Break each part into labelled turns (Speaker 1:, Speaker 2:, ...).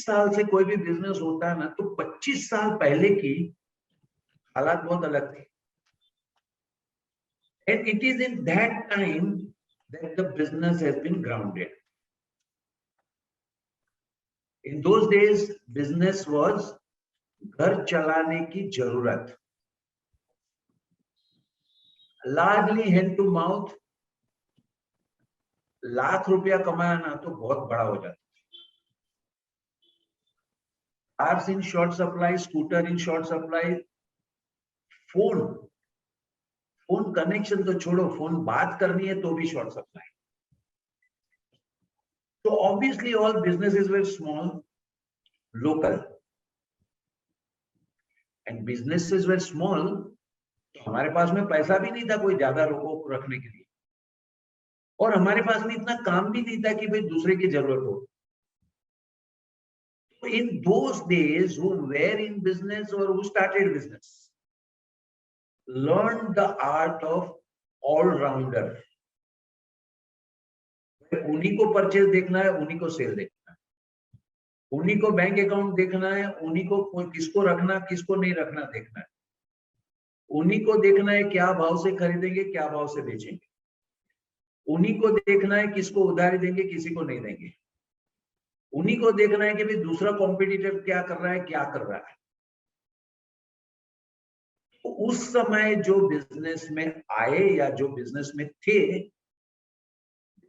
Speaker 1: साल से कोई भी बिजनेस होता है ना, तो 25 साल पहले की हालात बहुत अलग थे। And it is in that time that the business has been grounded. In those days, business was घर चलाने की जरूरत, largely hand to mouth। Lakh रुपया कमाना तो बहुत बड़ा हो जाता। Cars in short supply, scooter in short supply, phone connection तो छोड़ो, फोन बात करनी है तो भी short supply. So obviously all businesses were small, local, and businesses were small। तो हमारे पास में पैसा भी नहीं था कोई ज्यादा लोगों को रखने के लिए, और हमारे पास में इतना काम भी नहीं था कि भाई दूसरे की जरूरत हो। So in those days, who were in business or who started business learned the art of all-rounder। उन्हीं को परचेज देखना है, उन्हीं को सेल देखना है, उन्हीं को बैंक अकाउंट देखना है, उन्हीं को किसको रखना किसको नहीं रखना देखना है, उन्हीं को देखना है क्या भाव से खरीदेंगे क्या भाव से बेचेंगे, उन्हीं को देखना है किसको उधारी देंगे किसी को नहीं देंगे, उन्हीं को देखना है कि भाई दूसरा कॉम्पिटिटर क्या कर रहा है क्या कर रहा है। तो उस समय जो बिजनेस में आए या जो बिजनेस में थे,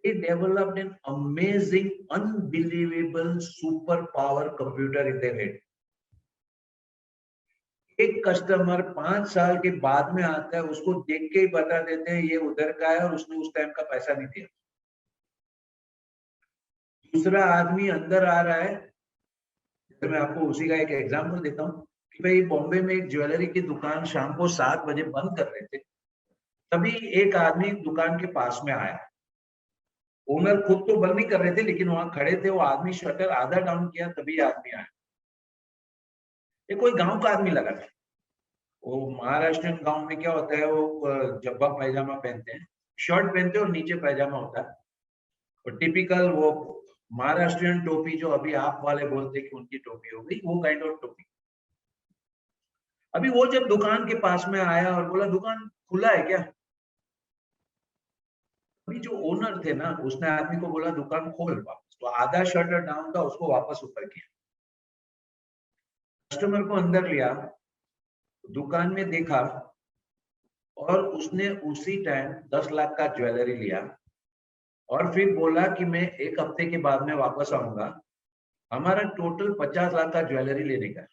Speaker 1: they developed an amazing, unbelievable superpower computer in their head। एक कस्टमर 5 साल के बाद में आता है, उसको देख के ही बता देते हैं ये उधर का है और उसने उस टाइम का पैसा नहीं दिया। दूसरा आदमी अंदर आ रहा है, तो मैं आपको उसी का एक एग्जांपल देता हूँ कि भाई बॉम्बे में एक ज्वेलरी की दुकान शाम को 7 बजे बंद कर रहे थे, तभी एक आदमी दुकान के पास में आया। ओनर खुद तो बंद नहीं कर रहे थे लेकिन वहां खड़े थे, वो आदमी शटर आधा डाउन किया तभी आदमी आया। ये कोई गांव का आदमी लगा था। वो महाराष्ट्रियन गांव में क्या होता है, वो जब्बा पैजामा पहनते हैं, शर्ट पहनते हैं और नीचे पैजामा होता है, और टिपिकल वो महाराष्ट्रियन टोपी जो अभी आप वाले बोलते हैं कि उनकी टोपी हो गई, वो काइंड ऑफ टोपी। अभी वो जब दुकान के पास में आया और बोला दुकान खुला है क्या, अभी जो ओनर थे ना उसने आदमी को बोला दुकान खोल वापस, तो आधा शटर डाउन था उसको वापस ऊपर किया। कस्टमर को अंदर लिया, दुकान में देखा, और उसने उसी टाइम 10 लाख का ज्वेलरी लिया और फिर बोला कि मैं 1 हफ्ते के बाद में वापस आऊंगा, हमारा टोटल 50 लाख का ज्वेलरी लेने का।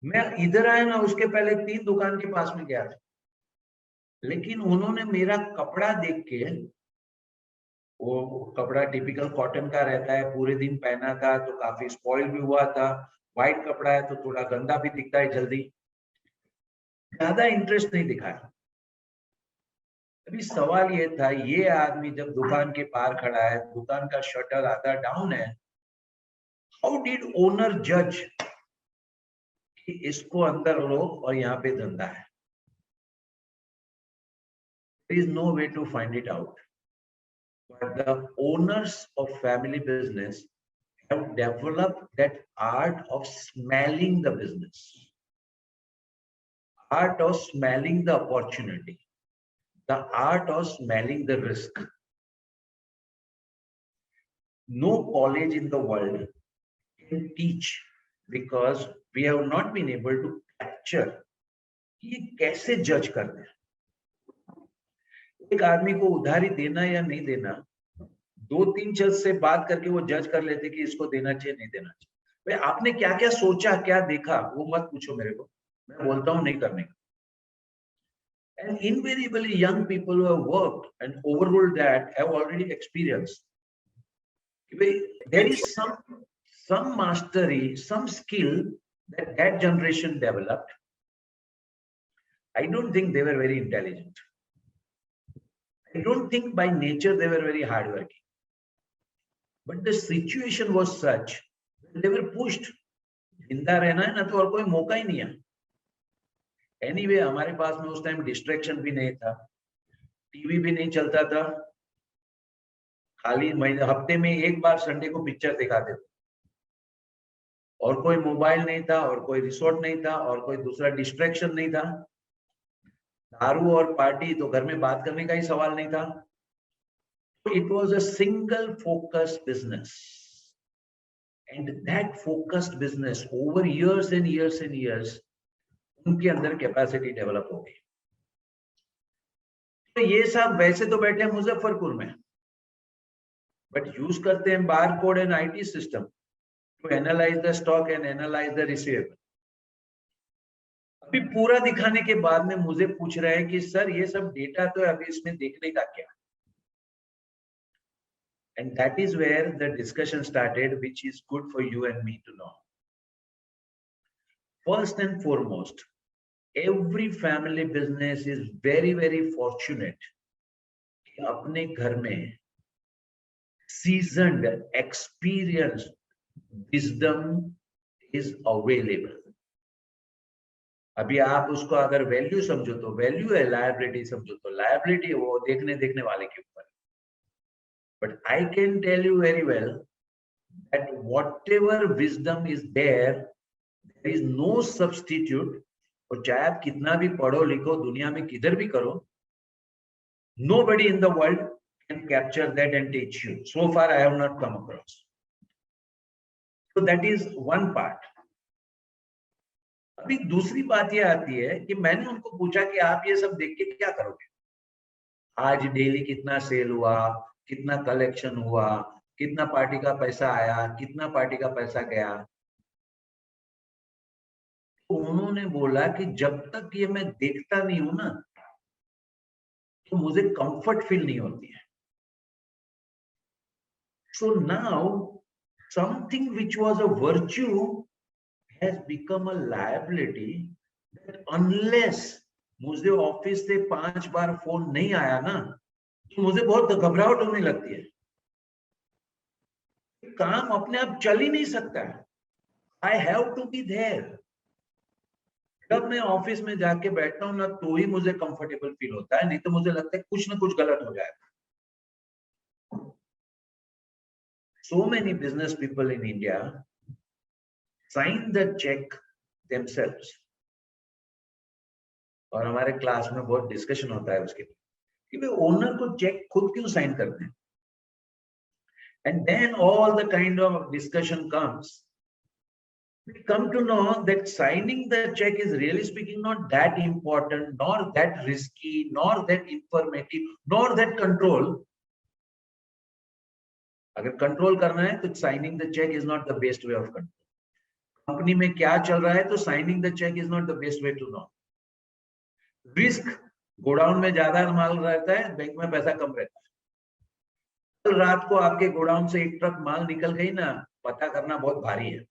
Speaker 1: मैं इधर आया ना उसके पहले 3 दुकान के पास में गया था, लेकिन उन्होंने मेरा कपड़ा देख के, वो कपड़ा टिपिकल कॉटन का रहता है, पूरे दिन पहना था तो काफी स्पॉइल भी हुआ था, व्हाइट कपड़ा है तो थोड़ा गंदा भी दिखता है जल्दी, ज्यादा इंटरेस्ट नहीं दिखाया। अभी सवाल ये था, ये आदमी जब दुकान के बाहर खड़ा है, दुकान का शटर आधा डाउन है, हाउ डिड ओनर जज कि इसको अंदर लो और यहाँ पे धंधा है? There is no way to find it out, but the owners of family business have developed that art of smelling the business, art of smelling the opportunity, the art of smelling the risk। No college in the world can teach, because we have not been able to capture ये कैसे जज करते हैं। एक आदमी को उधारी देना या नहीं देना 2-3 शख्स से बात करके वो जज कर लेते कि इसको देना चाहिए नहीं देना चाहिए। भाई आपने क्या क्या सोचा क्या देखा वो मत पूछो मेरे को, मैं बोलता हूँ नहीं करने का। And invariably young people who have worked and overruled that have already experienced, there is some mastery, some skill that that generation developed। I don't think they were very intelligent, I don't think by nature they were very hardworking, but the situation was such that they were pushed। जिंदा रहना है ना तो और कोई मौका ही नहीं है। एनीवे हमारे पास में उस टाइम डिस्ट्रैक्शन भी नहीं था, टीवी भी नहीं चलता था, खाली महीने हफ्ते में एक बार संडे को पिक्चर दिखाते थे, और कोई मोबाइल नहीं था, और कोई रिसोर्ट नहीं था, और कोई दूसरा डिस्ट्रैक्शन नहीं था। दारू और पार्टी तो घर में बात करने का ही सवाल नहीं था। It was a single focused business, and that focused business over years and years and years उनके अंदर कैपेसिटी डेवलप हो गई। तो ये सब वैसे तो बैठे हैं मुजफ्फरपुर में, बट यूज करते हैं barcode and IT system to analyse the stock and analyse the receivable. अभी पूरा दिखाने के बाद में मुझे पूछ रहे हैं कि सर ये सब डेटा तो अभी इसमें देखने का क्या? And that is where the discussion started, which is good for you and me to know. First and foremost, every family business is very, very fortunate कि अपने घर में seasoned, experienced wisdom is available. अभी आप उसको अगर value समझो तो वैल्यू है, लायबिलिटी समझो तो लायबिलिटी, वो देखने वाले के ऊपर। But I can tell you very well that whatever wisdom is there is no substitute। और चाहे आप कितना भी पढ़ो लिखो दुनिया में किधर भी करो, nobody in the world can capture that and teach you. So far I have not come across. So that is one part. अभी दूसरी बात ये आती है कि मैंने उनको पूछा कि आप ये सब देख के क्या करोगे? आज डेली कितना सेल हुआ, कितना कलेक्शन हुआ, कितना पार्टी का पैसा आया, कितना पार्टी का पैसा गया। तो उन्होंने बोला कि जब तक ये मैं देखता नहीं हूं ना, तो मुझे कंफर्ट फील नहीं होती है। So now something which was a virtue has become a liability, that unless मुझे ऑफिस से 5 बार फोन नहीं आया ना, तो मुझे बहुत घबराहट होने लगती है। काम अपने आप चल ही नहीं सकता है। I have to be there. जब मैं ऑफिस में जाके बैठता हूँ ना, तो ही मुझे कंफर्टेबल फील होता है, नहीं तो मुझे लगता है कुछ ना कुछ गलत हो जाएगा। So many business people in India sign the check themselves, और हमारे क्लास में बहुत डिस्कशन होता है उसके कि भाई ओनर को चेक खुद क्यों साइन करते हैं। And then all the kind of discussion comes. We come to know that signing the check is really speaking not that important, nor that risky, nor that informative, nor that control. अगर control करना है तो signing the cheque is not the best way of control. Company में क्या चल रहा है तो signing the cheque is not the best way to know. Risk, godown में ज्यादा माल रहता है, बैंक में पैसा कम रहता है। कल रात को आपके गोडाउन से एक ट्रक माल निकल गई ना, पता करना बहुत भारी है।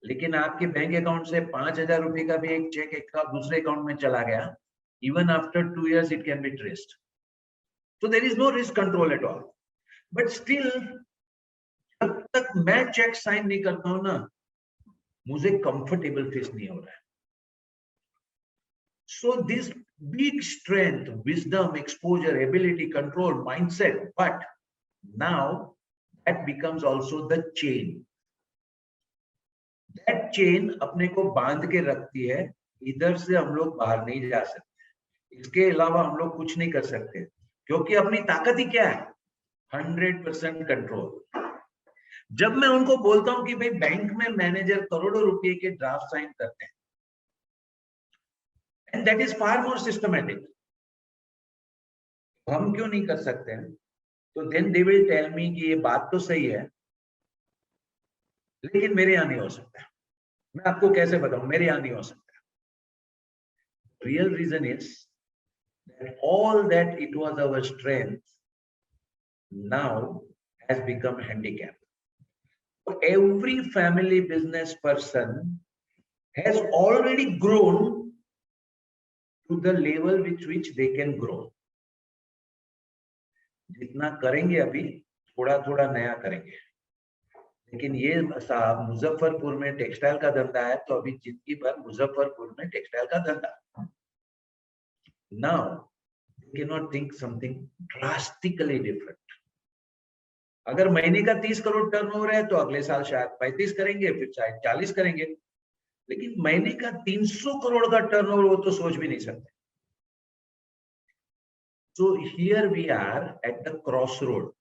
Speaker 1: लेकिन आपके बैंक अकाउंट से 5,000 रुपए का भी एक चेक एक दूसरे अकाउंट में चला गया, even after 2 years it can be traced. So there is no risk control at all. But still, जब तक मैं चेक साइन नहीं करता हूं ना, मुझे कंफर्टेबल फील नहीं हो रहा है। So this big strength, wisdom, exposure, ability, control, mindset, but now that becomes also the chain. That chain अपने को बांध के रखती है, इधर से हम लोग बाहर नहीं जा सकते। इसके अलावा हम लोग कुछ नहीं कर सकते, क्योंकि अपनी ताकत ही क्या है? 100% कंट्रोल। जब मैं उनको बोलता हूं कि भाई बैंक में मैनेजर करोड़ों रुपए के ड्राफ्ट साइन करते हैं, and that is far more systematic, हम क्यों नहीं कर सकते हैं? तो then they will tell me कि ये बात तो सही है, लेकिन मेरे यहां नहीं हो सकता। मैं आपको कैसे बताऊं, मेरे यहां नहीं हो सकता। Real reason is that all that it was our strength now has become handicap. So every family business person has already grown to the level with which they can grow. जितना करेंगे अभी थोड़ा थोड़ा नया करेंगे, लेकिन ये साहब मुजफ्फरपुर में टेक्सटाइल का धंधा है, तो अभी जिंदगी भर मुजफ्फरपुर में टेक्सटाइल का धंधा। Now cannot think something drastically different. अगर महीने का 30 करोड़ टर्नओवर है तो अगले साल शायद 35 करेंगे, फिर शायद 40 करेंगे, लेकिन महीने का 300 करोड़ का टर्नओवर वो तो सोच भी नहीं सकते. So here we are at the crossroad.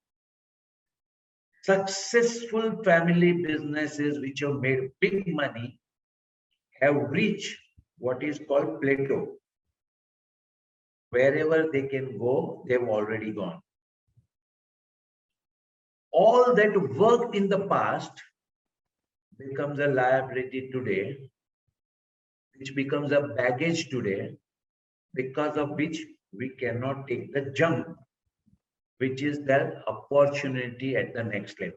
Speaker 1: Successful family businesses which have made big money have reached what is called plateau. Wherever they can go, they've already gone. All that worked in the past becomes a liability today, which becomes a baggage today, because of which we cannot take the jump, which is the opportunity at the next level.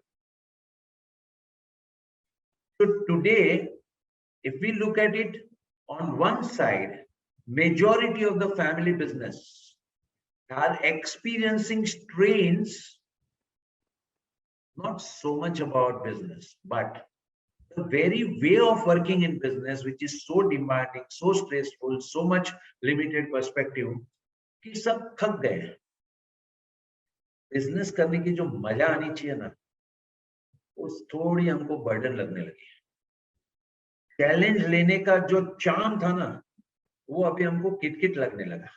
Speaker 1: So today, if we look at it on one side, majority of the family business are experiencing strains, not so much about business, but the very way of working in business, which is so demanding, so stressful, so much limited perspective, कि सब थक गए हैं. Business करने की जो मजा आनी चाहिए ना, उस थोड़ी हमको बर्डन लगने लगी. चैलेंज लेने का जो चार्म था ना, वो अभी हमको किटकिट लगने लगा.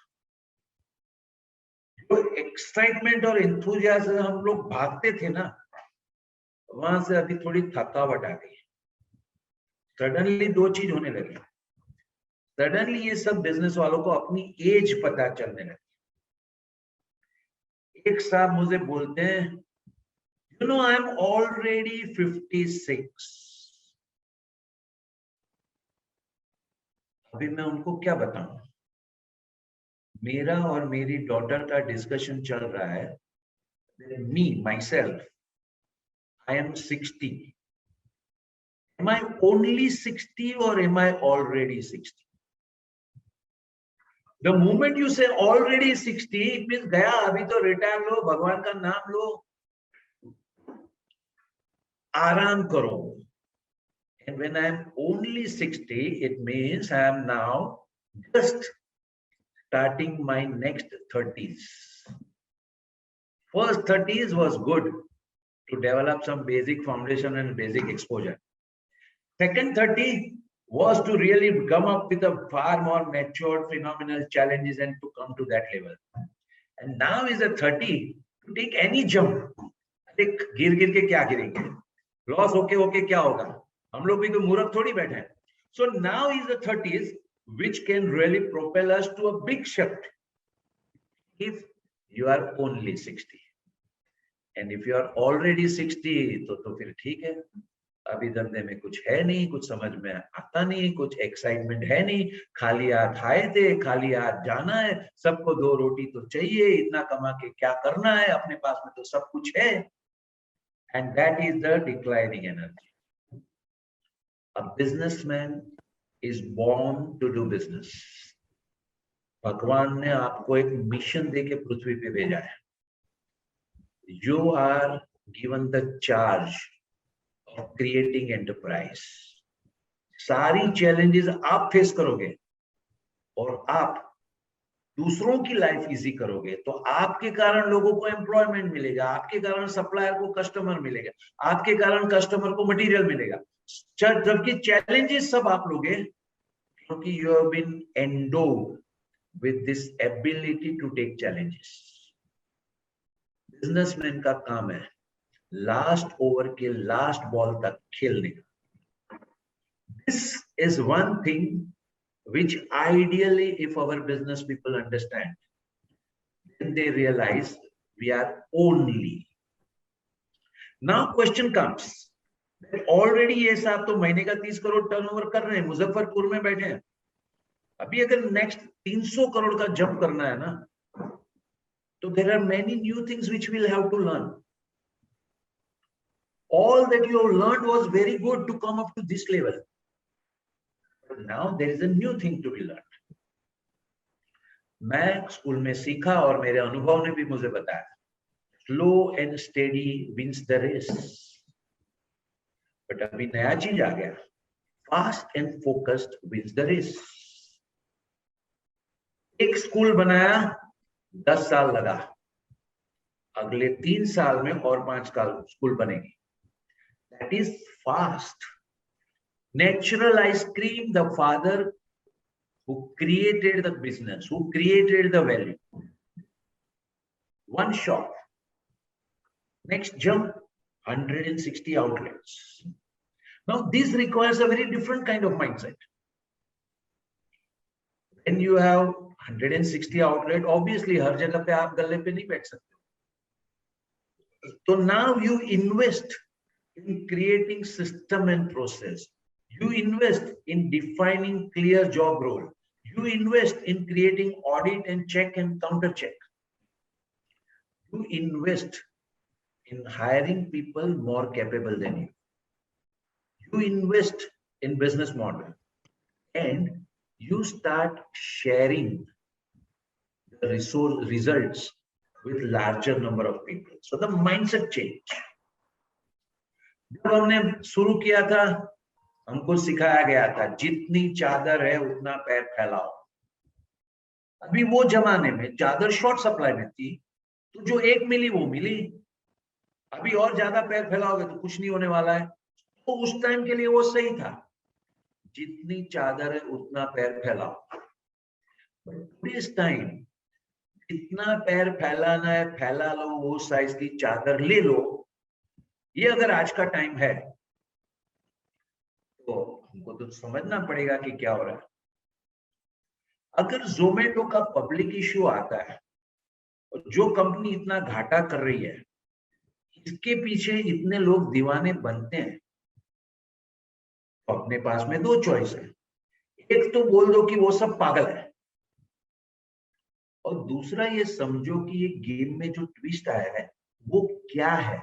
Speaker 1: जो एक्साइटमेंट और एंथुसियाज्म हम लोग भागते थे ना, वहां से अभी थोड़ी थकावट आ गई. सडनली दो चीज होने लगी. सडनली ये सब बिजनेस वालों को अपनी एज पता चलने लगी. एक साहब मुझे बोलते हैं, you know I am already 56. अभी मैं उनको क्या बताऊं? मेरा और मेरी डॉटर का डिस्कशन चल रहा है. Me myself, I am 60. Am I only 60 or am I already 60? The moment you say already 60, it means गया, अभी तो रिटायर लो, भगवान का नाम लो, आराम करो. And when I am only 60, it means I am now just starting my next 30s. First 30s was good to develop some basic foundation and basic exposure. Second 30 was to really come up with a far more matured phenomenal challenges and to come to that level. And now is a 30 to take any jump. देख गिर गिर के क्या गिरेंगे, loss होके होके क्या होगा, हम लोग भी तो मूर्ख थोड़ी बैठे हैं. So now is the 30s which can really propel us to a big shift if you are only 60. And if you are already 60, तो फिर ठीक है. अभी धंधे में कुछ है नहीं, कुछ समझ में आता नहीं, कुछ एक्साइटमेंट है नहीं, खाली हाथ आए थे, खाली हाथ जाना है, सबको दो रोटी तो चाहिए, इतना कमा के क्या करना है, अपने पास में तो सब कुछ है. And that is the declining energy. A businessman is born to do business. भगवान ने आपको एक मिशन देके पृथ्वी पे भेजा है. You are given the charge creating enterprise. सारी चैलेंजेस आप फेस करोगे और आप दूसरों की लाइफ इजी करोगे, तो आपके कारण लोगों को एम्प्लॉयमेंट मिलेगा, आपके कारण सप्लायर को कस्टमर मिलेगा, आपके कारण कस्टमर को मटेरियल मिलेगा. जबकि चैलेंजेस सब आप लोगे, क्योंकि you have been endowed with this ability to take challenges. Businessman का काम है लास्ट ओवर के लास्ट बॉल तक खेलने. This is one thing which ideally, if our business people understand, then they realize we are only. Now question comes that already ये साहब तो महीने का 30 करोड़ टर्नओवर कर रहे हैं, मुजफ्फरपुर में बैठे हैं. अभी अगर नेक्स्ट 300 करोड़ का जंप करना है ना, तो there are many new things which we'll have to learn. All that you have learned was very good to come up to this level. But now there is a new thing to be learned. मैं school में सीखा और मेरे अनुभव ने भी मुझे बताया, slow and steady wins the race. But अभी नया चीज आ गया, fast and focused wins the race. एक स्कूल बनाया, 10 साल लगा. अगले 3 साल में और 5 स्कूल बनेगी. That is fast. Natural ice cream, the father who created the business, who created the value. One shop. Next jump, 160 outlets. Now this requires a very different kind of mindset. When you have 160 outlet, obviously हर जगह पे आप गल्ले पे नहीं बैठ सकते. So now you invest in creating system and process. You invest in defining clear job role. You invest in creating audit and check and counter check. You invest in hiring people more capable than you. You invest in business model, and you start sharing the results with larger number of people. So the mindset change. जब हमने शुरू किया था, हमको सिखाया गया था जितनी चादर है उतना पैर फैलाओ. अभी वो जमाने में चादर शॉर्ट सप्लाई में थी, तो जो एक मिली वो मिली. अभी और ज्यादा पैर फैलाओगे तो कुछ नहीं होने वाला है. तो उस टाइम के लिए वो सही था, जितनी चादर है उतना पैर फैलाओ. इस टाइम जितना पैर फैलाना है फैला लो, वो साइज की चादर ले लो. ये अगर आज का टाइम है तो हमको तो समझना पड़ेगा कि क्या हो रहा है. अगर जोमेटो का पब्लिक इश्यू आता है और जो कंपनी इतना घाटा कर रही है, इसके पीछे इतने लोग दीवाने बनते हैं, तो अपने पास में 2 चॉइस है. एक तो बोल दो कि वो सब पागल है, और दूसरा ये समझो कि ये गेम में जो ट्विस्ट आया है वो क्या है.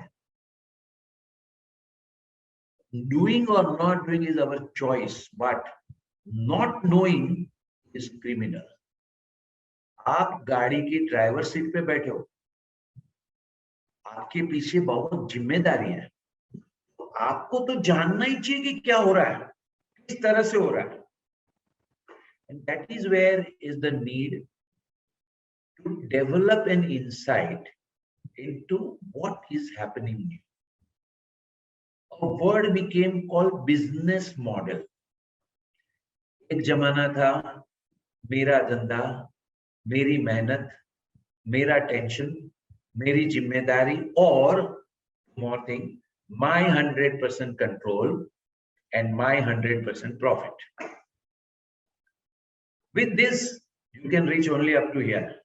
Speaker 1: Doing or not doing is our choice, but not knowing is criminal. आप गाड़ी की ड्राइवर सीट पे बैठे हो, आपके पीछे बहुत जिम्मेदारी है, तो आपको तो जानना ही चाहिए कि क्या हो रहा है, किस तरह से हो रहा है. And that is where is the need to develop an insight into what is happening. A word became called business model. एक जमाना था मेरा धंधा, मेरी मेहनत, मेरा टेंशन, मेरी जिम्मेदारी, और more thing, my 100% control and my 100% profit. With this, you can reach only up to here.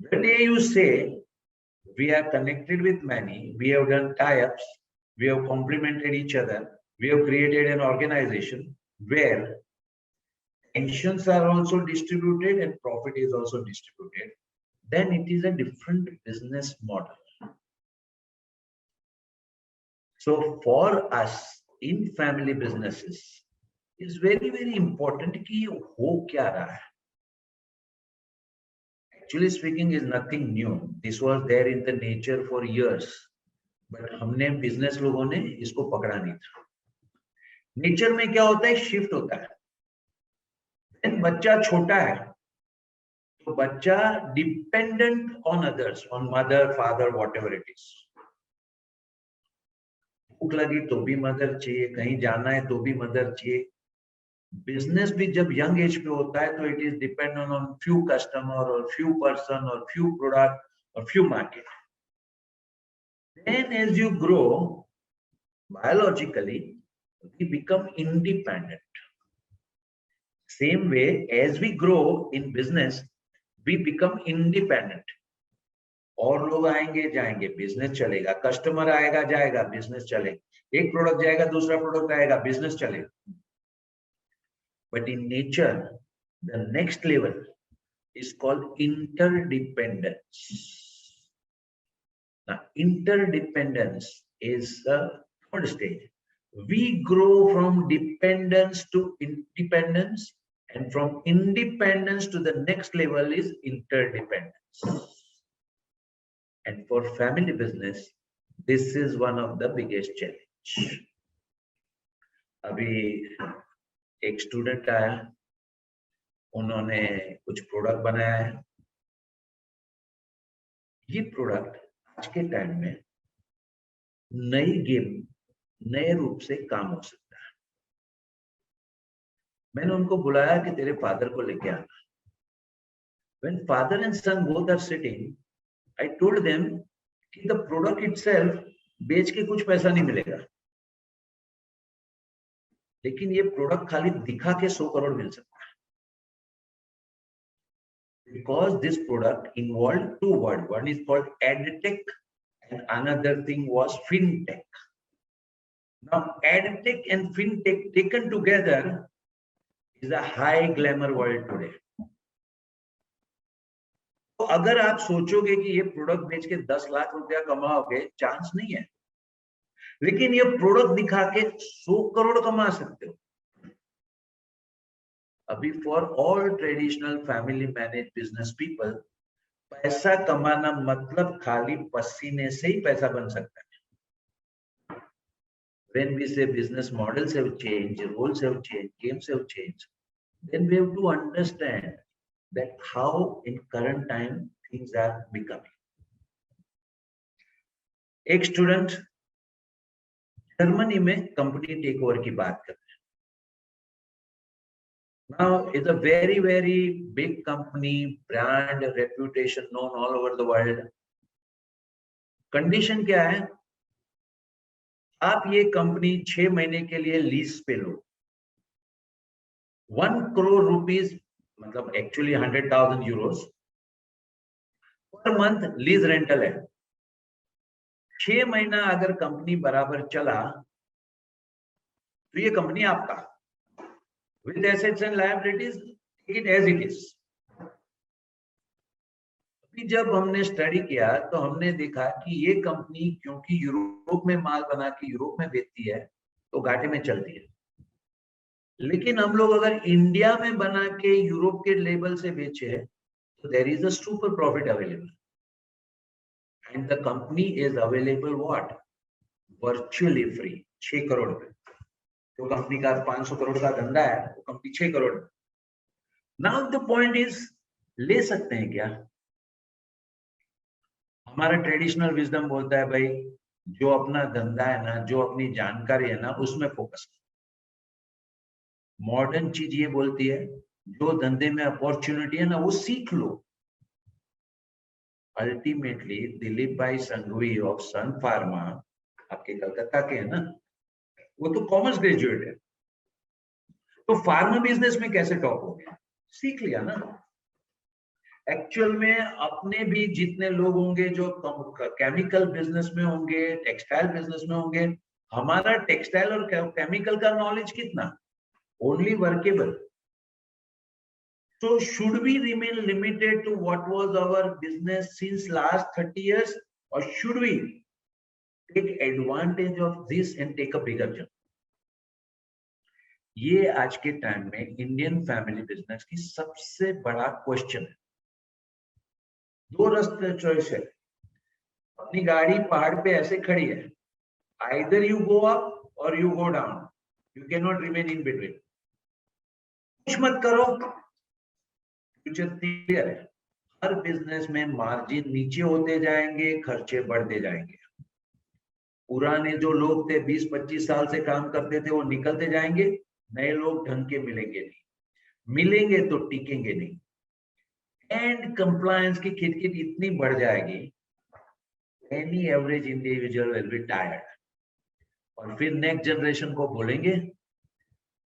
Speaker 1: The day you say we are connected with many, we have done tie-ups, we have complemented each other, we have created an organization where tensions are also distributed and profit is also distributed, then it is a different business model. So for us in family businesses, it's very, very important कि हो क्या रहा है. Actually speaking is nothing new. This was there in the nature for years, but हमने business लोगों ने इसको पकड़ा नहीं था. नेचर में क्या होता है, शिफ्ट होता है. बच्चा छोटा है तो बच्चा dependent on others, on mother, father, whatever it is. भूख लगी तो भी मदर चाहिए, कहीं जाना है तो भी मदर चाहिए. बिजनेस भी जब यंग एज पे होता है तो it is dependent on few customer और फ्यू पर्सन और फ्यू प्रोडक्ट और few market. Then as you grow biologically we become independent. Same way, as we grow in business, we become independent. और लोग आएंगे जाएंगे, बिजनेस चलेगा. Customer आएगा जाएगा, बिजनेस चलेगा. एक प्रोडक्ट जाएगा, दूसरा प्रोडक्ट आएगा, बिजनेस चलेगा. But in nature, the next level is called interdependence. Now, interdependence is the third stage. We grow from dependence to independence, and from independence to the next level is interdependence. And for family business, this is one of the biggest challenge. अभी एक student आया, उन्होंने कुछ product बनाया है. ये product आज के टाइम में नई गेम, नए रूप से काम हो सकता है। मैंने उनको बुलाया कि तेरे फादर को लेके आना। When father and son both are sitting, I told them कि the product itself बेच के कुछ पैसा नहीं मिलेगा, लेकिन ये प्रोडक्ट खाली दिखा के 100 करोड़ मिल सकता है। Because this product involved two words, one is called edtech and another thing was fintech. Now edtech and fintech taken together is a high glamour world today. तो अगर आप सोचोगे कि ये प्रोडक्ट बेच के 10 लाख रुपया कमाओगे, चांस नहीं है, लेकिन ये प्रोडक्ट दिखा के 100 करोड़ कमा सकते हो। अभी for all traditional family manage business people, पैसा कमाना मतलब खाली पसीने से ही पैसा बन सकता है। When we say business models have changed, roles have changed, games have changed, then we have to understand that how in current time things are becoming. एक स्टूडेंट जर्मनी में कंपनी टेक ओवर की बात कर रहे हैं। Now it's a very very big company, brand, reputation known all over the world. Condition क्या है? आप ये कंपनी 6 महीने के लिए लीज पे लो। 1 करोड़ रुपीस मतलब actually 100,000 Euros per month lease rental है। 6 महीना अगर कंपनी बराबर चला तो ये कंपनी आपका, with assets and liabilities, take it as it is. अभी जब हमने स्टडी किया तो हमने देखा कि ये कंपनी क्योंकि यूरोप में माल बना के यूरोप में बेचती है तो घाटे में चलती है, लेकिन हम लोग अगर इंडिया में बना के यूरोप के लेवल से बेचे तो there is a super profit available and the company is available what, virtually free. 6 crore में जो कंपनी का 500 करोड़ का धंधा है वो कंपनी 6 करोड़ में। नाउ द पॉइंट इज, ले सकते हैं क्या? हमारा ट्रेडिशनल विजडम बोलता है भाई जो अपना धंधा है ना, जो अपनी जानकारी है ना, उसमें फोकस करो। मॉडर्न चीज ये बोलती है जो धंधे में अपॉर्चुनिटी है ना वो सीख लो। अल्टीमेटली दिलीप भाई संघवी ऑफ सन फार्मा, आपके कलकत्ता के हैं ना, वो तो कॉमर्स ग्रेजुएट है, तो फार्मा बिजनेस में कैसे टॉप हो गया? सीख लिया ना। एक्चुअल में अपने भी जितने लोग होंगे जो केमिकल बिजनेस में होंगे, टेक्सटाइल बिजनेस में होंगे, हमारा टेक्सटाइल और केमिकल का नॉलेज कितना? Only workable. So should we remain limited to what was our business since last 30 years, or should we take advantage of this and take a bigger jump? ये आज के time में Indian family business की सबसे बड़ा question है। दो रास्ते चॉइस है। अपनी गाड़ी पहाड़ पे ऐसे खड़ी है, either you go up or you go down, you cannot remain in between। कुछ मत करो, फ्यूचर क्लियर है। हर बिजनेस में मार्जिन नीचे होते जाएंगे, खर्चे बढ़ते जाएंगे। पुराने जो लोग थे 20-25 साल से काम करते थे वो निकलते जाएंगे, नए लोग ढंग के मिलेंगे नहीं, मिलेंगे तो टिकेंगे नहीं, एंड कंप्लायंस की खिटखिट इतनी बढ़ जाएगी, any average individual will be tired, और फिर नेक्स्ट जनरेशन को बोलेंगे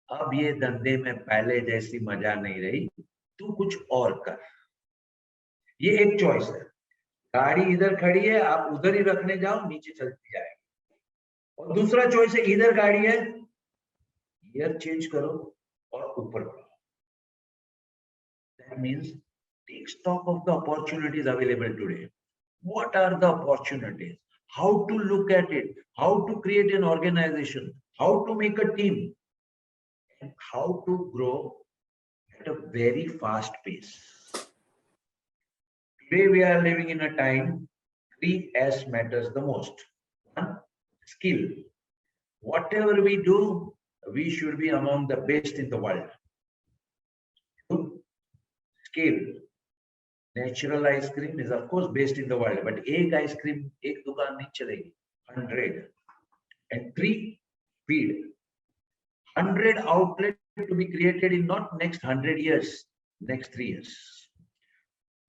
Speaker 1: अब ये धंधे में पहले जैसी मजा नहीं रही, तू कुछ और कर। ये एक चॉइस है। गाड़ी इधर खड़ी है, आप उधर ही रखने जाओ, नीचे चलती जाएगी। और दूसरा चॉइस है, इधर गाड़ी है, गियर चेंज करो और ऊपर बढ़ो। That means take stock of the opportunities available today. What are the opportunities? How to look at it? How to create an organization? How to make a team? And how to grow at a very fast pace. Today we are living in a time 3S matters the most. One, skill. Whatever we do, we should be among the best in the world. Two, skill. Natural ice cream is of course based in the world, but एक ice cream एक दुकान नहीं चलेगी, 100. And 3, speed. 100 outlet to be created in not next 100 years, next 3 years.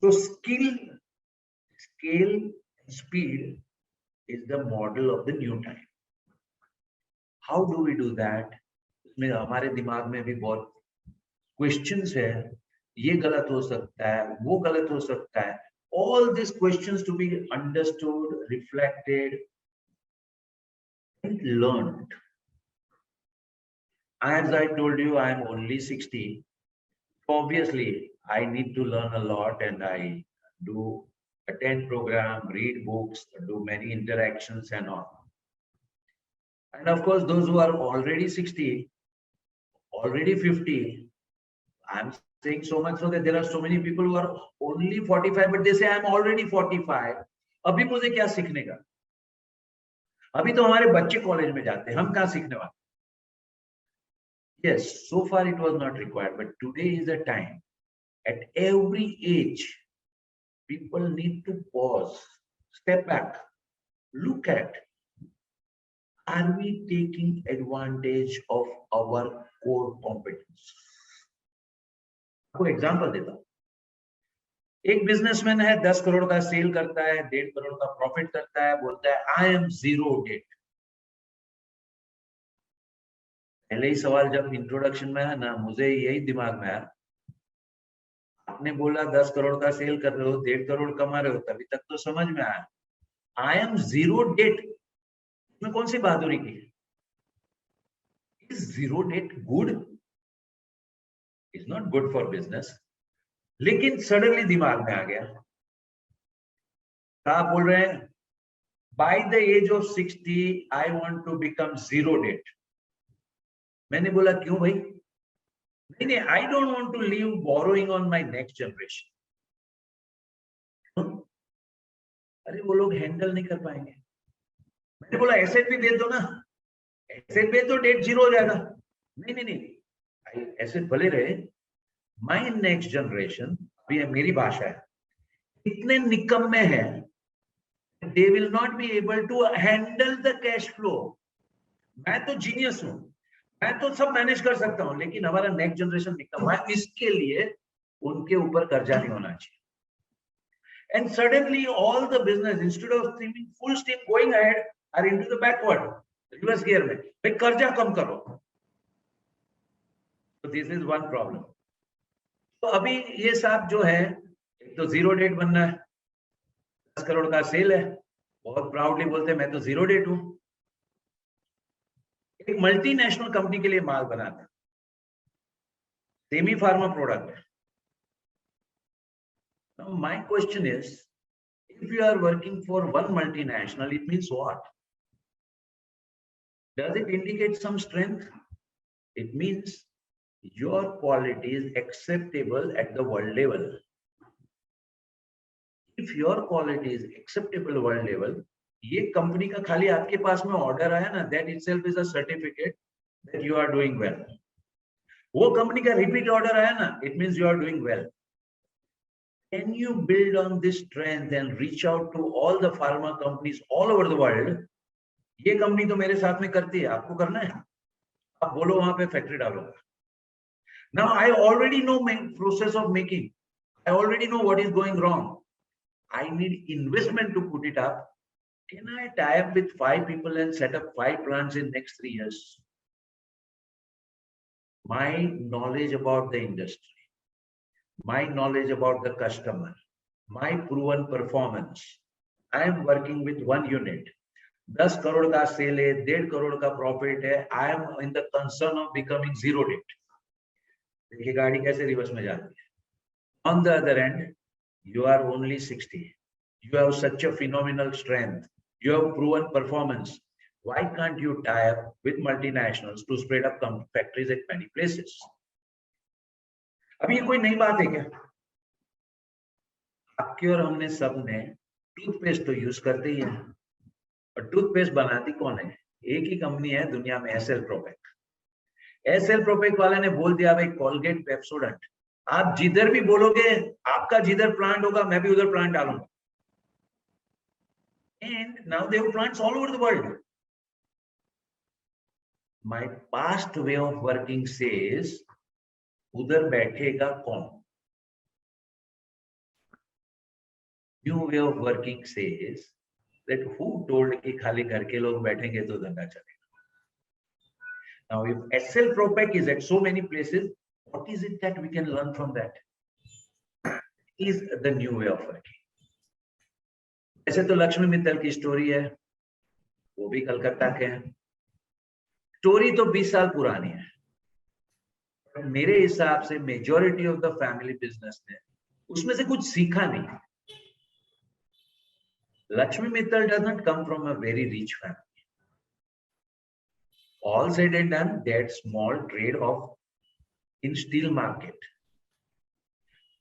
Speaker 1: So skill, scale, speed is the model of the new time. How do we do that? इसमें हमारे दिमाग में भी बहुत questions है, ये गलत हो सकता है, वो गलत हो सकता है. All these questions to be understood, reflected, and learned. As I told you, I am only 60. Obviously, I need to learn a lot, and I do attend program, read books, do many interactions and all. And of course, those who are already 60, already 50, I'm saying so much so that there are so many people who are only 45, but they say I'm already 45. अभी मुझे क्या सीखने का? अभी तो हमारे बच्चे college में जाते हैं, हम कहाँ सीखने वाले? Yes, so far it was not required, but today is the time. At every age, people need to pause, step back, look at, are we taking advantage of our core competence? आपको example देता हूं. एक businessman है, 10 करोड़ का cell करता है, 1.5 करोड़ का profit करता है, बोलता है आई एम जीरो डेट. पहले ही सवाल जब इंट्रोडक्शन में है ना, मुझे यही दिमाग में आया. आपने बोला 10 करोड़ का सेल कर रहे हो, 1.5 करोड़ कमा रहे हो, तभी तक तो समझ में आया. आई एम जीरो डेट में कौन सी बहादुरी की? Is zero debt good? Is not good for business. लेकिन सडनली दिमाग में आ गया. आप बोल रहे हैं by the age of 60 I want to become zero debt. मैंने बोला क्यों भाई? नहीं, I don't want to leave borrowing on my next generation. अरे वो लोग हैंडल नहीं कर पाएंगे. मैंने बोला एसेट भी दे दो ना, एसेट पे तो डेट जीरो हो जाएगा. नहीं, एसेट भले रहे. माय नेक्स्ट जनरेशन, ये मेरी भाषा है, इतने निकम्मे हैं, they will not be able to handle the cash flow. मैं तो जीनियस हूं, मैं तो सब मैनेज कर सकता हूं, लेकिन हमारा नेक्स्ट जनरेशन निकम्मा है. इसके लिए उनके ऊपर कर्जा नहीं होना चाहिए. And suddenly all the business, instead of steaming full steam going ahead, are into the backward, reverse gear में. भाई कर्जा कम करो. So this is one problem. तो अभी ये साहब जो है, एक तो जीरो डेट बनना है, 10 करोड़ का सेल है, बहुत प्राउडली बोलते हैं मैं तो जीरो डेट हूं. एक मल्टीनेशनल कंपनी के लिए माल बनाता है, सेमी फार्मा प्रोडक्ट है. Now my question is, if you are working for one multinational, it means what? Does it indicate some strength? It means your quality is acceptable at the world level. If your quality is acceptable world level, ये company का खाली आपके पास में order आया ना, that itself is a certificate that you are doing well. वो company का repeat order आया ना, it means you are doing well. Can you build on this strength and reach out to all the pharma companies all over the world? ये company तो मेरे साथ में करती है, आपको करना है, आप बोलो वहां पे फैक्ट्री डालो. Now I already know my process of making. I already know what is going wrong. I need investment to put it up. Can I tie up with 5 people and set up 5 plants in next 3 years? My knowledge about the industry, my knowledge about the customer, my proven performance. I am working with one unit. 10 crore का cell है, 1.5 करोड़ का profit है. I am in the concern of becoming zero debt. देखिए गाड़ी कैसे reverse में जाती है. On the other end, you are only 60. You have such a phenomenal strength. You have proven performance. Why can't you tie up with multinationals to spread up factories at many places? अभी ये कोई नई बात है क्या? आपके और हमने सबने टूथपेस्ट तो यूज करते ही है, और टूथपेस्ट बनाती कौन है? एक ही कंपनी है दुनिया में, एसएल प्रोपेक. एसएल प्रोपेक वाले ने बोल दिया भाई कोलगेट पेप्सोडेंट आप जिधर भी बोलोगे, आपका जिधर प्लांट होगा मैं भी उधर प्लांट डालूंगा. And now they have plants all over the world. My past way of working says, उधर बैठेगा कौन? New way of working says that who told कि खाली घर के लोग बैठेंगे तो धंधा चलेगा. Now, if SL Propec is at so many places, what is it that we can learn from that? Is the new way of working. ऐसे तो लक्ष्मी मित्तल की स्टोरी है, वो भी कलकत्ता के हैं. स्टोरी तो 20 साल पुरानी है. मेरे हिसाब से majority of the family business ने उसमें से कुछ सीखा नहीं. Lakshmi Mittal does not come from a very rich family. All said and done, that small trade of in steel market.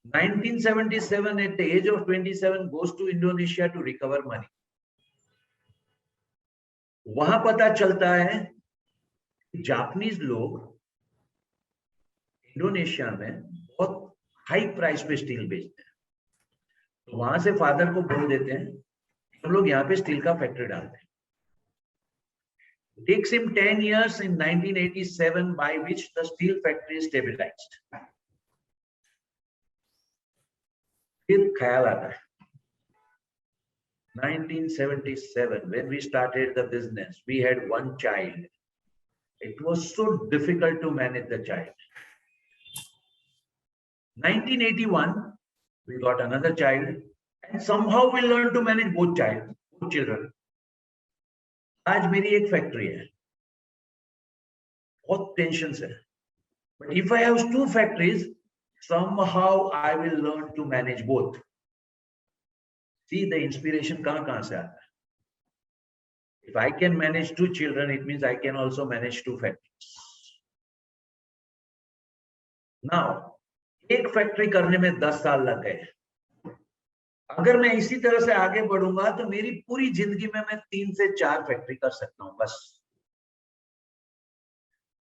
Speaker 1: 1977, at the age of 27, goes to Indonesia to recover money. वहां पता चलता है Japanese लोग Indonesia में बहुत high price पे steel बेचते हैं. तो वहां से फादर को बोल देते हैं हम लोग यहाँ पे स्टील का फैक्ट्री डालते हैं. Takes him 10 years in 1987 by which the steel factory is stabilized. फिर ख्याल आता है 1977 when we started the business, we had one child. It was so difficult to manage the child. 1981 we got another child and somehow we learned to manage both children. आज मेरी एक factory है, बहुत tension है. But if I have two factories, somehow I will learn to manage both. See the inspiration कहाँ से आता है. If I can manage two children, it means I can also manage two factories. Now, एक factory करने में 10 साल लग गए. अगर मैं इसी तरह से आगे बढ़ूंगा तो मेरी पूरी जिंदगी में मैं 3 से 4 फैक्ट्री कर सकता हूं बस.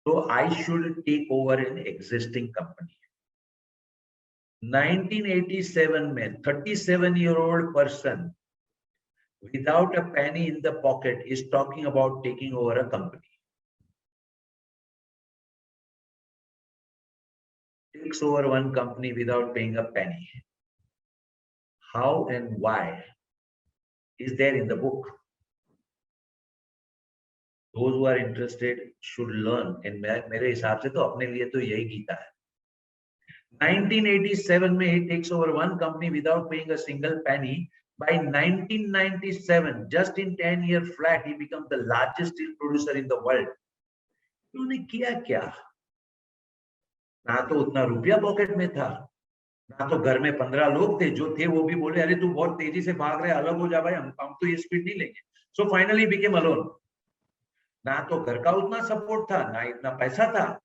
Speaker 1: तो I should take over an existing company. 1987 में 37-year-old person without a penny in the pocket is talking about taking over a company. Takes over one company without paying a penny. How and why is there in the book. Those who are interested should learn. And मेरे हिसाब से तो अपने लिए तो यही गीता है. 1987 में he takes over one company without paying a single penny. By 1997, just in 10-year flat, he becomes the largest steel producer in the world. उन्होंने किया क्या? ना तो उतना रुपया पॉकेट में था, ना तो घर में 15 लोग थे. जो थे वो भी बोले अरे तू बहुत तेजी से भाग रहे, अलग हो जा भाई, हम तो ये स्पीड नहीं लेंगे. So finally became alone. ना तो घर का उतना सपोर्ट था, ना इतना पैसा था.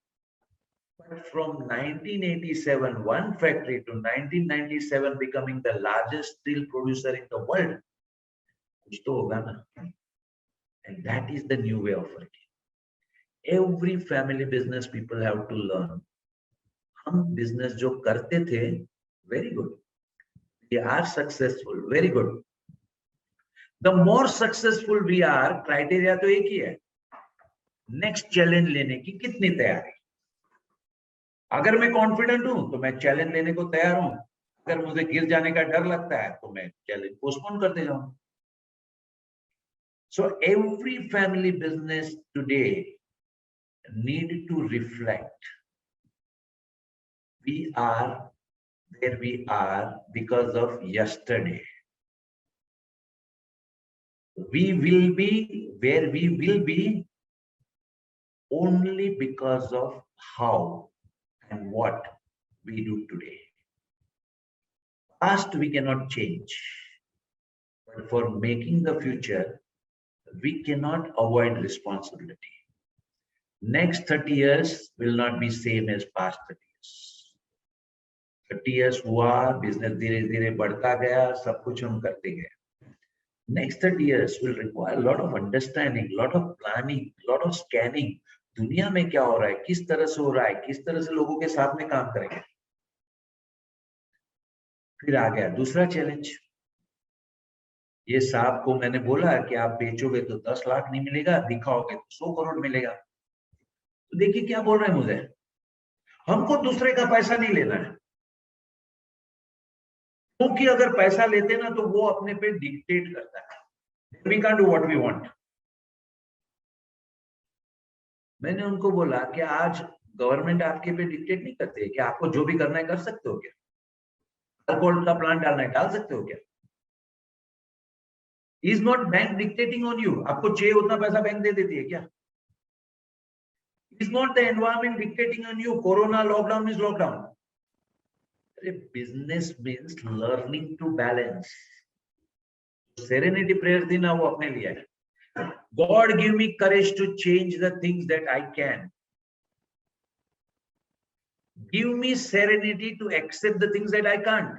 Speaker 1: But from 1987, one factory to 1997 becoming the largest steel producer in the world, कुछ तो होगा ना. And that is the new way of working. Every family business people have to learn. हम business जो करते थे, very good. We are successful, very good. The more successful we are, criteria तो एक ही है. Next challenge लेने की कितनी तैयारी. अगर मैं कॉन्फिडेंट हूं तो मैं चैलेंज लेने को तैयार हूं. अगर मुझे गिर जाने का डर लगता है तो मैं चैलेंज पोस्टपोन करते जाऊं. So every family business today need to reflect. We are where we are because of yesterday. We will be where we will be only because of how and what we do today. Past we cannot change, but for making the future, we cannot avoid responsibility. Next 30 years will not be same as past 30 years. 30 years हुआ, business धीरे धीरे बढ़ता गया, सब कुछ हम करते गए. Next 30 years will require a lot of understanding, lot of planning, lot of scanning. दुनिया में क्या हो रहा है, किस तरह से हो रहा है, किस तरह से लोगों के साथ में काम करेंगे. फिर आ गया दूसरा चैलेंज। ये साहब को मैंने बोला कि आप बेचोगे तो 10 लाख नहीं मिलेगा, दिखाओगे तो 100 करोड़ मिलेगा। तो देखिए क्या बोल रहे हैं मुझे, हमको दूसरे का पैसा नहीं लेना है, क्योंकि अगर पैसा लेते ना तो वो अपने पे डिक्टेट करता है, we can do what we want. मैंने उनको बोला कि आज गवर्नमेंट आपके पे डिक्टेट नहीं करती है, कि आपको जो भी करना है कर सकते हो क्या? अल्कोहल का प्लांट डालना है डाल सकते हो क्या? Is not bank dictating on you, आपको चाहिए उतना पैसा बैंक दे देती है क्या? Is not the environment dictating on you, corona lockdown is lockdown. अरे business means learning to balance. Serenity prayer थी ना, वो अपने लिए है। God give me courage to change the things that I can. Give me serenity to accept the things that I can't.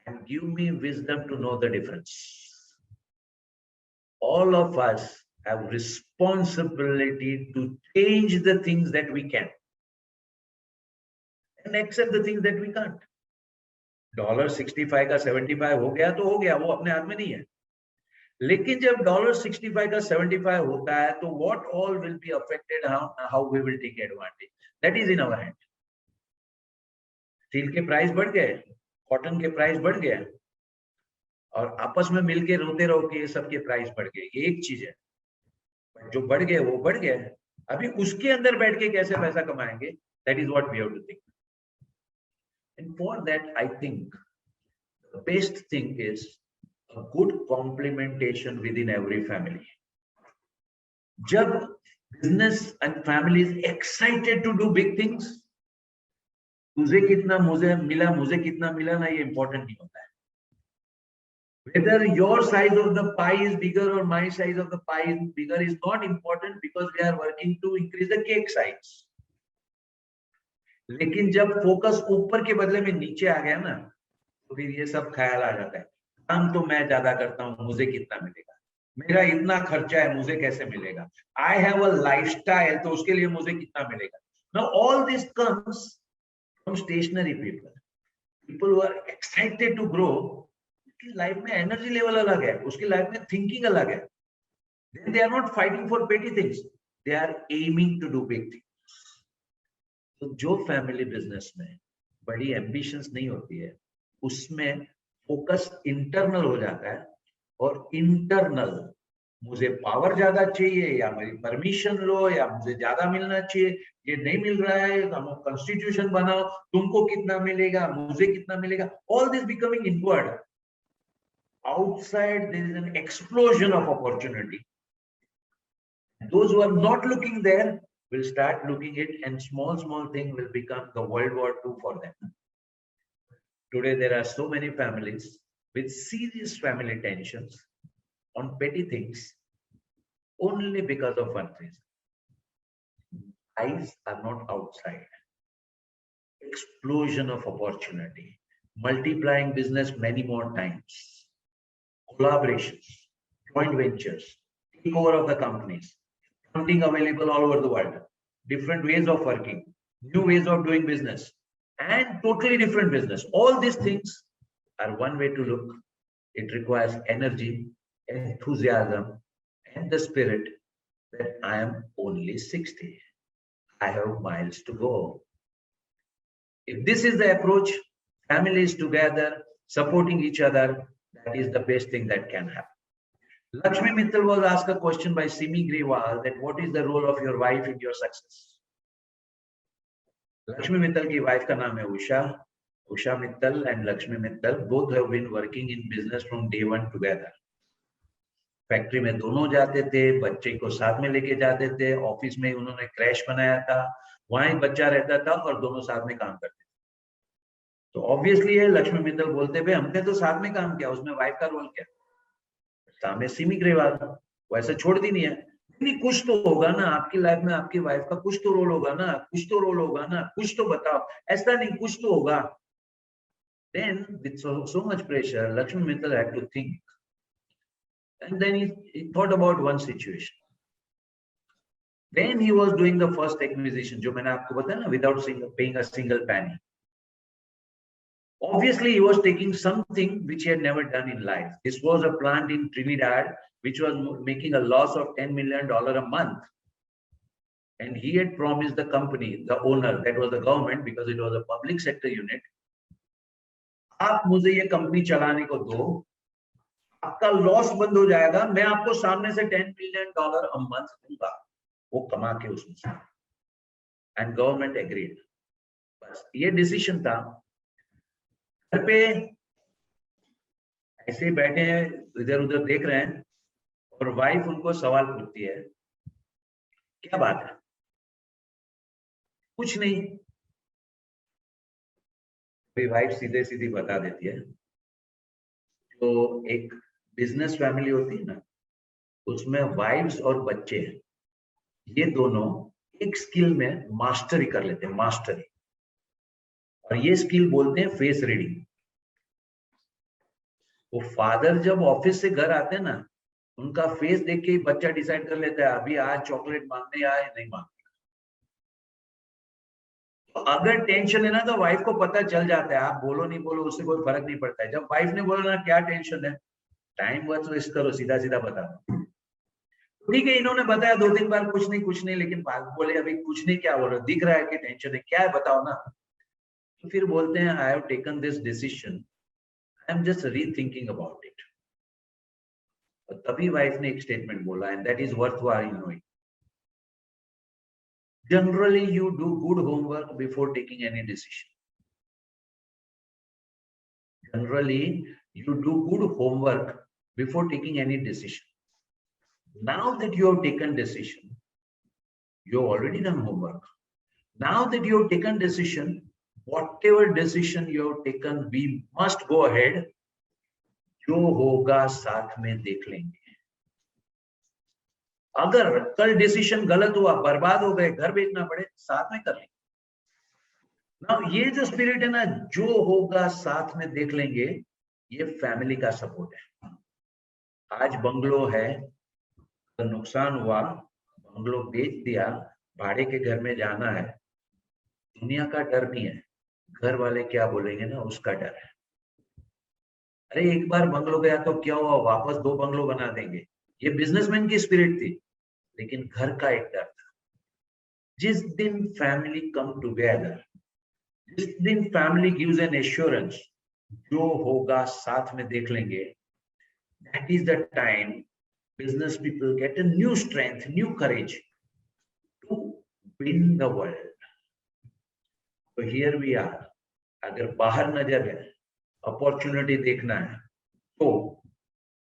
Speaker 1: And give me wisdom to know the difference. All of us have responsibility to change the things that we can and accept the things that we can't. $65 का 75 हो गया तो हो गया, वो अपने हाथ में नहीं है। लेकिन जब $65 का 75 होता है तो what all will be affected, how we will take advantage, that is in our hand. Steel के प्राइस बढ़ गए, कॉटन के प्राइस बढ़ गए, और आपस में मिलके रोते रहो कि ये सबके प्राइस बढ़ गए, ये एक चीज है। जो बढ़ गए वो बढ़ गए, अभी उसके अंदर बैठ के कैसे पैसा कमाएंगे, that is what we have to think. And for that I think the best thing is a good complementation within every family. जब business and family is excited to do big things, तुझे कितना मुझे कितना मिला ना, ये important नहीं होता है। Whether your size of the pie is bigger or my size of the pie is bigger is not important, because we are working to increase the cake size. लेकिन जब फोकस ऊपर के बदले में नीचे आ गया ना, तो फिर ये सब ख्याल आ जाता है, काम तो मैं ज्यादा करता हूँ, मुझे कितना मिलेगा, मेरा इतना खर्चा है, मुझे कैसे मिलेगा, आई हैव अ लाइफस्टाइल, तो उसके लिए मुझे कितना मिलेगा। Now all this comes from stationary people who are excited to grow. उसकी लाइफ में एनर्जी लेवल अलग है, उसकी लाइफ में थिंकिंग अलग है। They are not fighting for petty things, they are aiming to do big things. तो जो फैमिली बिजनेस में बड़ी एम्बिशंस नहीं होती है, उसमें फोकस इंटरनल हो जाता है, और इंटरनल मुझे पावर ज्यादा चाहिए, या मेरी परमिशन लो, या मुझे ज्यादा मिलना चाहिए, ये नहीं मिल रहा है, हम कॉन्स्टिट्यूशन बनाओ, तुमको कितना मिलेगा, मुझे कितना मिलेगा, all this becoming inward. Outside there is an explosion of opportunity. Those who are not looking there will start looking it, and small thing will become the World War II for them. Today there are so many families with serious family tensions on petty things, only because of one reason. Eyes are not outside. Explosion of opportunity, multiplying business many more times, collaborations, joint ventures, takeover of the companies, funding available all over the world, different ways of working, new ways of doing business, and totally different business. All these things are one way to look. It requires energy, enthusiasm, and the spirit that I am only 60. I have miles to go. If this is the approach, families together, supporting each other, that is the best thing that can happen. Lakshmi Mittal was asked a question by Simi Grewal that what is the role of your wife in your success? Lakshmi Mittal की wife का नाम है Usha. Usha Mittal and Lakshmi Mittal both have been working in business from day one together. Factory में दोनों जाते थे, बच्चे को साथ में लेके जाते थे, ऑफिस में उन्होंने क्रैश बनाया था, वहां ही बच्चा रहता था और दोनों साथ में काम करते थे। तो ऑब्वियसली है, लक्ष्मी मित्तल बोलते भाई हमने तो साथ में काम किया, उसमें वाइफ का रोल क्या? सामने सिमी ग्रेवाल वैसे छोड़ दी नहीं है, नहीं कुछ तो होगा ना आपकी लाइफ में, आपकी वाइफ का कुछ तो रोल होगा ना, कुछ तो रोल होगा ना, कुछ तो बताओ, ऐसा नहीं कुछ तो होगा। Then with so much pressure, Lakshmi Mittal had to think. And then he thought about one situation. When he was doing the first acquisition, जो मैंने आपको बताया ना, without paying a single penny, Obviously, he was taking something which he had never done in life. This was a plant in Trinidad which was making a loss of $10 million a month. And he had promised the company, the owner, that was the government, because it was a public sector unit, आप मुझे ये company चलाने को दो, आपका loss बंद हो जाएगा, मैं आपको सामने से $10 million a month दूंगा, वो कमा के उसमें से. And government agreed. बस ये डिसीजन था. घर पे ऐसे बैठे हैं, इधर उधर देख रहे हैं, और वाइफ उनको सवाल पूछती है, क्या बात है? कुछ नहीं. वाइफ सीधे सीधी बता देती है, तो एक बिजनेस फैमिली होती है ना, उसमें वाइफ्स और बच्चे, ये दोनों एक स्किल में मास्टरी कर लेते हैं, मास्टरी. और ये स्किल बोलते हैं फेस रीडिंग. वो फादर जब ऑफिस से घर आते हैं ना, उनका फेस देख के ही बच्चा डिसाइड कर लेता है अभी आज चॉकलेट मांगने आए नहीं मांगने. तो अगर टेंशन है ना, तो वाइफ को पता चल जाता है, आप बोलो नहीं बोलो उससे कोई फर्क नहीं पड़ता है. जब वाइफ ने बोला ना क्या टेंशन है, टाइम मत वेस्ट करो, सीधा सीधा बता दो. ठीक है, इन्होंने बताया 2-3 बार कुछ नहीं, लेकिन बोले अभी कुछ नहीं, क्या बोल रहे, दिख रहा है कि टेंशन है, क्या है बताओ ना. तो फिर बोलते हैं I have taken this decision, I am just rethinking about it. और तभी वाइफ ने एक स्टेटमेंट बोला, and that is worthwhile knowing. Generally, you do good homework before taking any decision. Generally, you do good homework before taking any decision. Now that you have taken decision, you have already done homework. Now that you have taken decision, whatever decision you have taken, we must go ahead. जो होगा साथ में देख लेंगे. अगर कल decision गलत हुआ, बर्बाद हो गए, घर बेचना पड़े, साथ में कर लेंगे. ना ये जो स्पिरिट है ना, जो होगा साथ में देख लेंगे, ये फैमिली का सपोर्ट है. आज बंगलो है, तो नुकसान हुआ, बंगलो बेच दिया, भाड़े के घर में जाना है, दुनिया का डर नहीं है, घर वाले क्या बोलेंगे ना उसका डर है. अरे एक बार बंगलो गया तो क्या हुआ, वापस 2 बंगलो बना देंगे. ये बिजनेसमैन की स्पिरिट थी, लेकिन घर का एक डर था. जिस दिन फैमिली कम टुगेदर, जिस दिन फैमिली गिव्स एन एश्योरेंस, जो होगा साथ में देख लेंगे, that is the time business people get a new strength, new courage to win the world. So here we are. अगर बाहर नजर है, अपॉर्चुनिटी देखना है, तो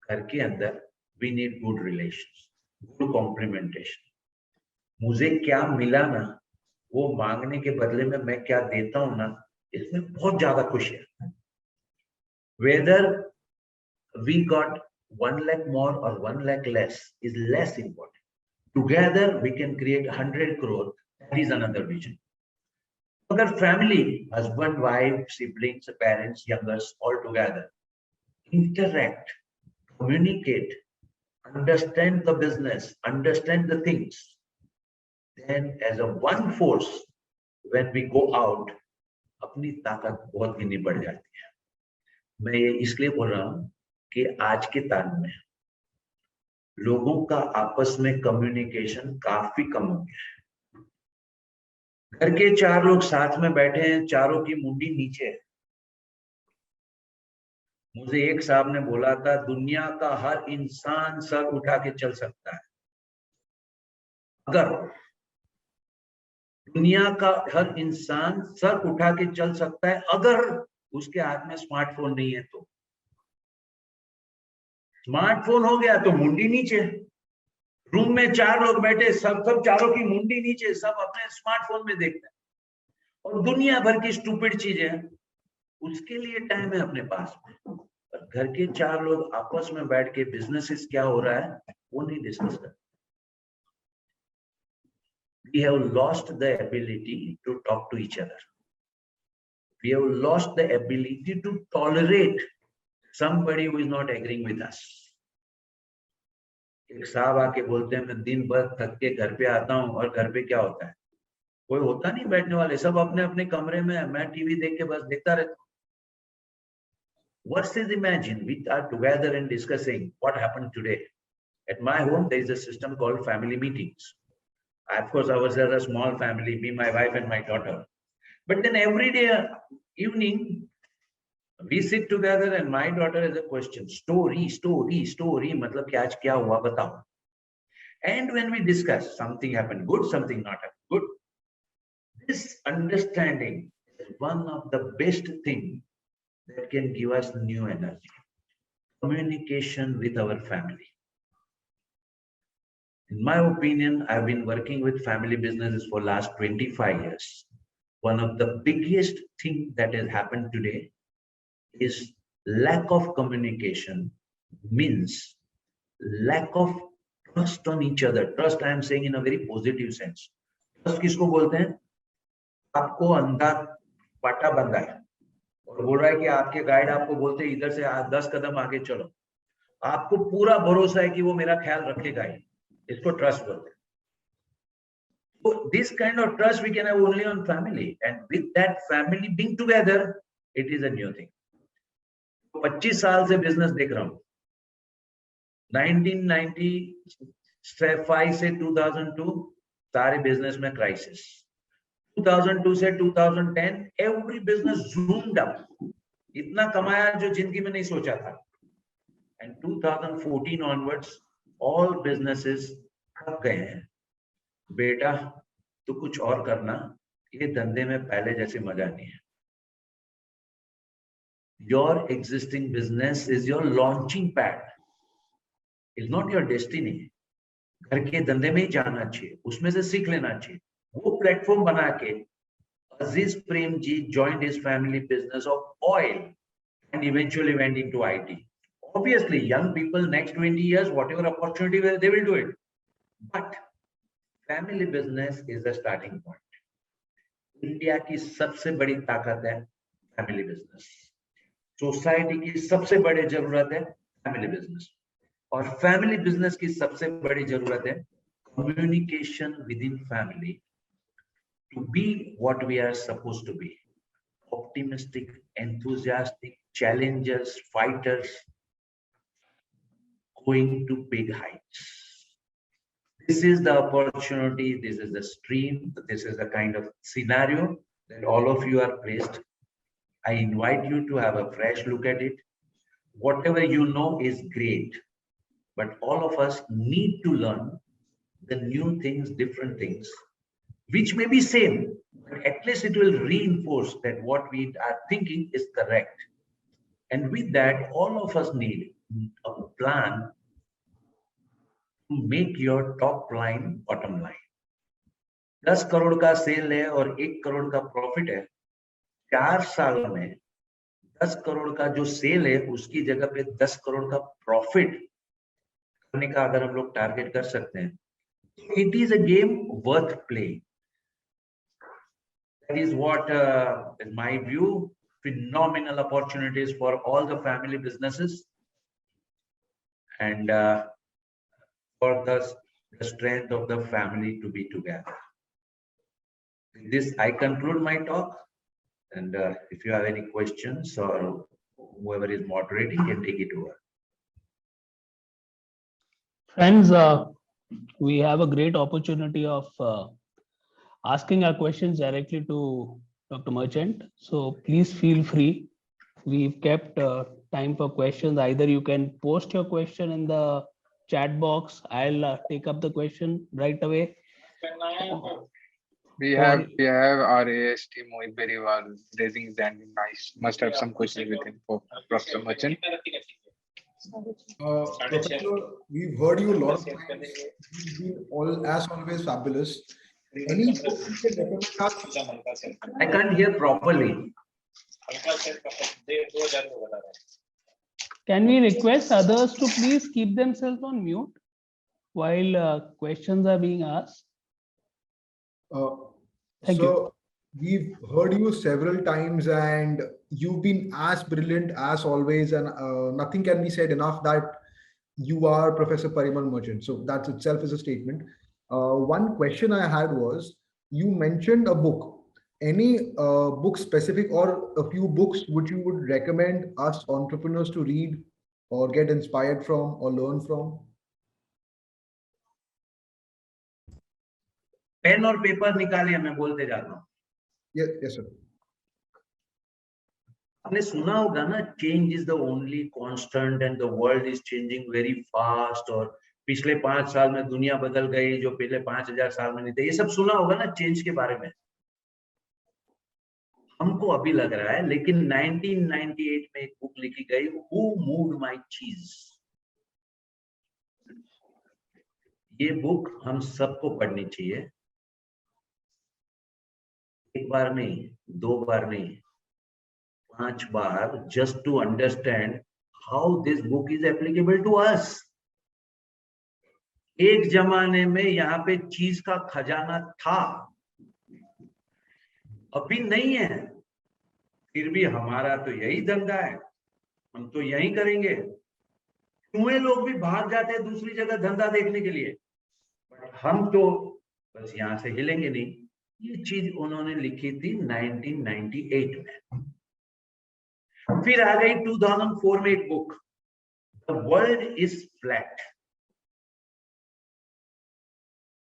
Speaker 1: घर के अंदर we need good relations, good complementation. मुझे क्या मिला ना, वो मांगने के बदले में मैं क्या देता हूं ना, इसमें बहुत ज्यादा खुशी है. Whether we got 1 lakh more or 1 lakh less is less important. Together we can create 100 crore. That is another vision. अगर family, husband, wife, siblings, parents, youngers, all together interact, communicate, understand the business, understand the things, then as a one force, when we go out, अपनी ताकत बहुत गिनी बढ़ जाती है. मैं ये इसलिए बोल रहा हूं कि आज के तान में लोगों का आपस में कम्युनिकेशन काफी कम हो गया है. घर के 4 लोग साथ में बैठे हैं, चारों की मुंडी नीचे है. मुझे एक साहब ने बोला था, दुनिया का हर इंसान सर उठा के चल सकता है, अगर दुनिया का हर इंसान सर उठा के चल सकता है अगर उसके हाथ में स्मार्टफोन नहीं है. तो स्मार्टफोन हो गया तो मुंडी नीचे. रूम में 4 लोग बैठे, सब चारों की मुंडी नीचे, सब अपने स्मार्टफोन में देखते हैं, और दुनिया भर की स्टूपिड चीजें, उसके लिए टाइम है अपने पास में. पर घर के 4 लोग आपस में बैठ के बिजनेसेस क्या हो रहा है वो नहीं डिस्कस करते. We have lost the ability to talk to each other. We have lost the ability to tolerate somebody who is not agreeing with us. एक साहब आके बोलते हैं, मैं दिन भर थक के घर पे आता हूँ, और घर पे क्या होता है, कोई होता नहीं बैठने वाले, सब अपने अपने कमरे में, मैं टीवी देख के बस देखता रहता हूँ. Versus imagine we are together and discussing what happened today. At my home, there is a system called family meetings. Of course, I was a small family, me, my wife, and my daughter. But then every day evening, we sit together and my daughter has a question. Story. मतलब कि आज क्या हुआ बताओ. And when we discuss, something happened good, something not happened good. This understanding is one of the best things that can give us new energy. Communication with our family. In my opinion, I've been working with family businesses for last 25 years. One of the biggest thing that has happened today is lack of communication means lack of trust on each other. Trust, I am saying in a very positive sense. Trust किसको बोलते हैं? आपको अंधा पाटा बंधा है और बोल रहा है कि आपके गाइड आपको बोलते हैं इधर से 10 कदम आगे चलो. आपको पूरा भरोसा है कि वो मेरा ख्याल रखेगा ही. इसको ट्रस्ट बोलते हैं. So this kind of trust we can have only on family, and with that family being together, it is a new thing. 25 साल से बिजनेस देख रहा हूँ. 1995 से 2002 सारे बिजनेस में क्राइसिस. 2002 से 2010 एवरी बिजनेस zoomed up. इतना कमाया जो जिंदगी में नहीं सोचा था. And 2014 onwards all businesses थक गए हैं. बेटा तो कुछ और करना, ये धंधे में पहले जैसे मजा नहीं है. Your existing business is your launching pad. It's not your destiny. घर के धंधे में ही जाना चाहिए, उसमें से सीख लेना चाहिए. वो प्लेटफॉर्म बना के Aziz Premji joined his family business of oil and eventually went into IT. Obviously, young people next 20 years, whatever opportunity they will do it. But family business is the starting point. India की सबसे बड़ी ताकत है family business. Society की सबसे बड़ी जरूरत है फैमिली बिजनेस. और फैमिली बिजनेस की सबसे बड़ी जरूरत है communication within family to be what we are supposed to be. Optimistic, enthusiastic, challengers, fighters, going to big heights. This is the opportunity, this is the stream, this is the kind of scenario that all of you are placed. I invite you to have a fresh look at it. Whatever you know is great, but all of us need to learn the new things, different things, which may be same, but at least it will reinforce that what we are thinking is correct. And with that, all of us need a plan to make your top line bottom line. 10 crore का cell है और 1 करोड़ का profit है. 4 साल में 10 करोड़ का जो cell है उसकी जगह पे 10 करोड़ का प्रॉफिट करने का अगर हम लोग टारगेट कर सकते हैं, it is a game worth playing. That is what, in my view, phenomenal opportunities for all the family businesses and for the strength of the family to be together. With this, I conclude my talk. And if you have any questions or whoever is moderating can take it over.
Speaker 2: Friends, we have a great opportunity of asking our questions directly to Dr. Merchant. So please feel free. We've kept time for questions. Either you can post your question in the chat box. I'll take up the question right away.
Speaker 3: We have our AST Mohit Beriwal raising his hand. Nice. Must have some questions with him for Professor Merchant.
Speaker 4: Professor, we've heard you a lot of times. You've been as always fabulous. Any book you can recommend us?
Speaker 1: I can't hear properly.
Speaker 2: Can we request others to please keep themselves on mute while questions are being asked? Thank you.
Speaker 4: We've heard you several times and you've been as brilliant as always, and nothing can be said enough that you are Professor Parimal Merchant. So that itself is a statement. One question I had was, you mentioned a book any book specific or a few books which you would recommend us entrepreneurs to read or get inspired from or learn from?
Speaker 1: Pen और paper निकालिए, मैं बोलते जाता हूँ.
Speaker 4: Yes, yes, sir.
Speaker 1: आपने सुना होगा ना, change is the only constant and the world is changing very fast, और पिछले 5 साल में दुनिया बदल गई जो पहले 5000 साल में नहीं थे. ये सब सुना होगा ना चेंज के बारे में. हमको अभी लग रहा है, लेकिन 1998 में एक बुक लिखी गई, हु मूव्ड माय चीज. ये बुक हम सबको पढ़नी चाहिए. एक बार नहीं, 2 बार नहीं, 5 बार, just to understand how this book is applicable to us. एक जमाने में यहाँ पे चीज का खजाना था, अभी नहीं है. फिर भी हमारा तो यही धंधा है, हम तो यही करेंगे. कुएं लोग भी भाग जाते हैं दूसरी जगह धंधा देखने के लिए, हम तो बस यहाँ से हिलेंगे नहीं. ये चीज उन्होंने लिखी थी 1998 में. फिर आ गई 2004 में एक book, the world is flat.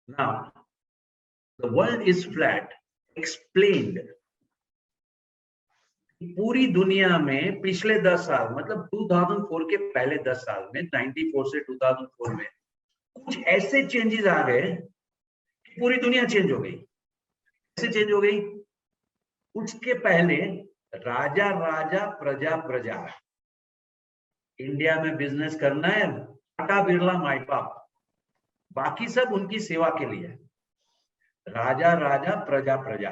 Speaker 1: Now the world is flat explained. पूरी दुनिया में पिछले 10 साल, मतलब 2004 के पहले 10 साल में, 94 से 2004 में कुछ ऐसे चेंजेस आ गए कि पूरी दुनिया चेंज हो गई. कैसे चेंज हो गई? उसके पहले राजा राजा प्रजा प्रजा. इंडिया में बिजनेस करना है, टाटा बिरला माई बाप, बाकी सब उनकी सेवा के लिए. राजा राजा प्रजा प्रजा.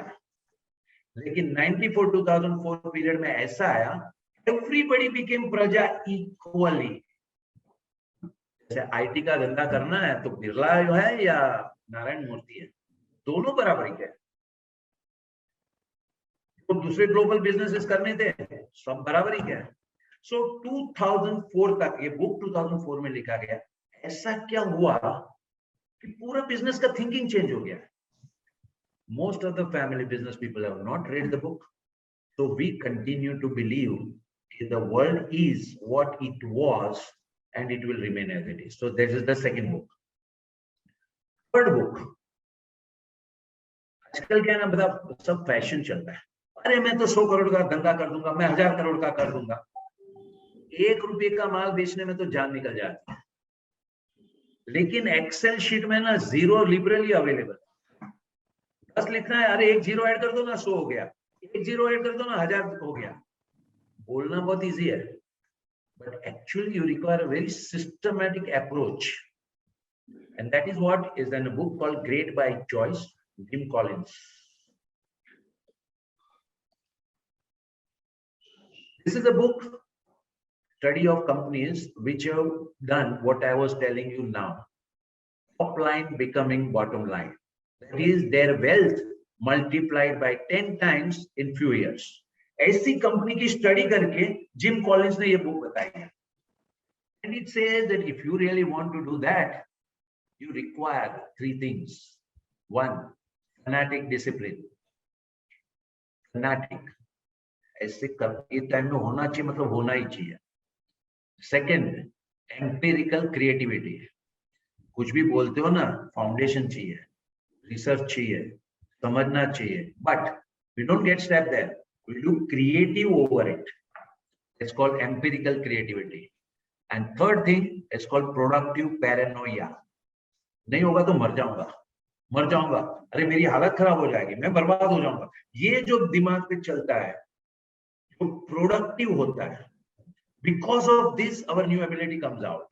Speaker 1: लेकिन 94-2004 पीरियड में ऐसा आया, एवरीबडी बिकेम प्रजा इक्वली. जैसे आईटी का धंधा करना है तो बिरला जो है या नारायण मूर्ति है, दोनों बराबरी के. तो दूसरे ग्लोबल बिजनेसेस करने थे, सब बराबरी के. सो 2004 तक, ये बुक 2004 में लिखा गया. ऐसा क्या हुआ कि पूरा बिजनेस का थिंकिंग चेंज हो गया. Most of the family business people have not read the book. So we continue to believe that the world is what it was and it will remain as it is. So this is the second book. Third book. आजकल क्या है ना, बता सब fashion चलता है. अरे मैं तो 100 करोड़ का धंधा कर दूंगा, मैं 1000 करोड़ का कर दूंगा. 1 रुपए का माल बेचने में तो जान निकल जाती है. लेकिन एक्सेल शीट में ना जीरो लिबरली अवेलेबल. बस लिखना है, अरे 1 जीरो ऐड कर दो ना 100 हो गया, 1 जीरो ऐड कर दो ना 1000 हो गया. बोलना बहुत इजी है, but actually you require a very systematic approach, and that is what is in a book called Great by Choice, Jim Collins. This is a book study of companies which have done what I was telling you now. Top line becoming bottom line. That is their wealth multiplied by 10 times in few years. ऐसी company की study करके gym Collins ने ये book बताई है. And it says that if you really want to do that, you require 3 things. 1, fanatic discipline. Fanatic. ऐसे करके time में होना चाहिए, मतलब होना ही चाहिए. Second, empirical creativity. कुछ भी बोलते हो ना, फाउंडेशन चाहिए, रिसर्च चाहिए, समझना चाहिए. But we don't get stuck there. We do creative over it. It's called empirical creativity. And third thing is called productive paranoia. नहीं होगा तो मर जाऊंगा, अरे मेरी हालत खराब हो जाएगी, मैं बर्बाद हो जाऊंगा. ये जो दिमाग पे चलता है, जो प्रोडक्टिव होता है, because of this our new ability comes out.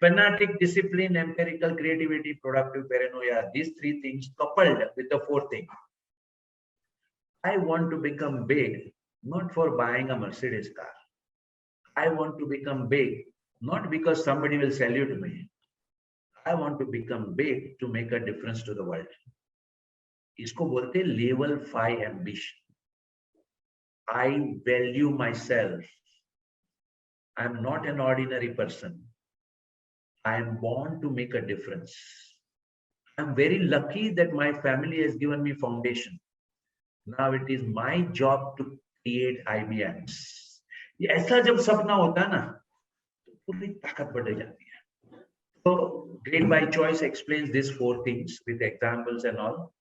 Speaker 1: Fanatic discipline, empirical creativity, productive paranoia, these 3 things coupled with the 4th thing. I want to become big, not for buying a Mercedes car. I want to become big, not because somebody will salute me. I want to become big to make a difference to the world. इसको बोलते हैं level 5 ambition. I value myself. I am not an ordinary person. I am born to make a difference. I am very lucky that my family has given me foundation. Now it is my job to create IBMs. ये ऐसा जब सपना होता है ना, तो पूरी ताकत बढ़ जाती है. So Great by Choice explains these 4 things with examples and all.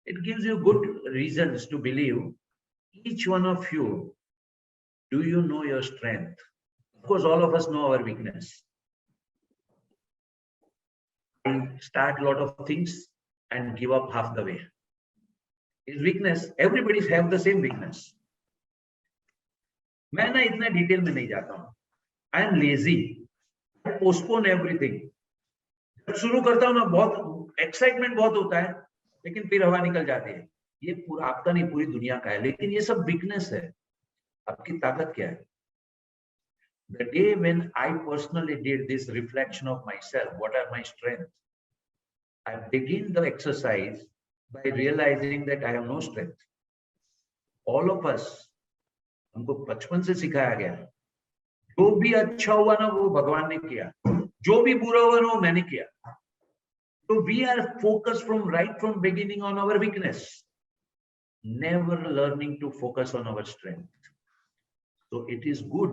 Speaker 1: It gives you good reasons to believe each one of you. Do you know your strength? Of course, all of us know our weakness. I start a lot of things and give up half the way. His weakness, everybody have the same weakness. मैं ना इतना detail में नहीं जाता हूँ. I am lazy. I postpone everything. जब शुरू करता हूँ ना, बहुत एक्साइटमेंट बहुत होता है, लेकिन फिर हवा निकल जाती है. ये पूरा आपका नहीं, पूरी दुनिया का है, लेकिन ये सब वीकनेस है. आपकी ताकत क्या है? The day when I personally did this reflection of myself, what are my strengths? I begin the exercise by realizing that I have no strength. All of us, हमको बचपन से सिखाया गया, जो भी अच्छा हुआ ना वो भगवान ने किया, जो भी बुरा हुआ ना वो मैंने किया. So we are focused right from beginning on our weakness, never learning to focus on our strength. So it is good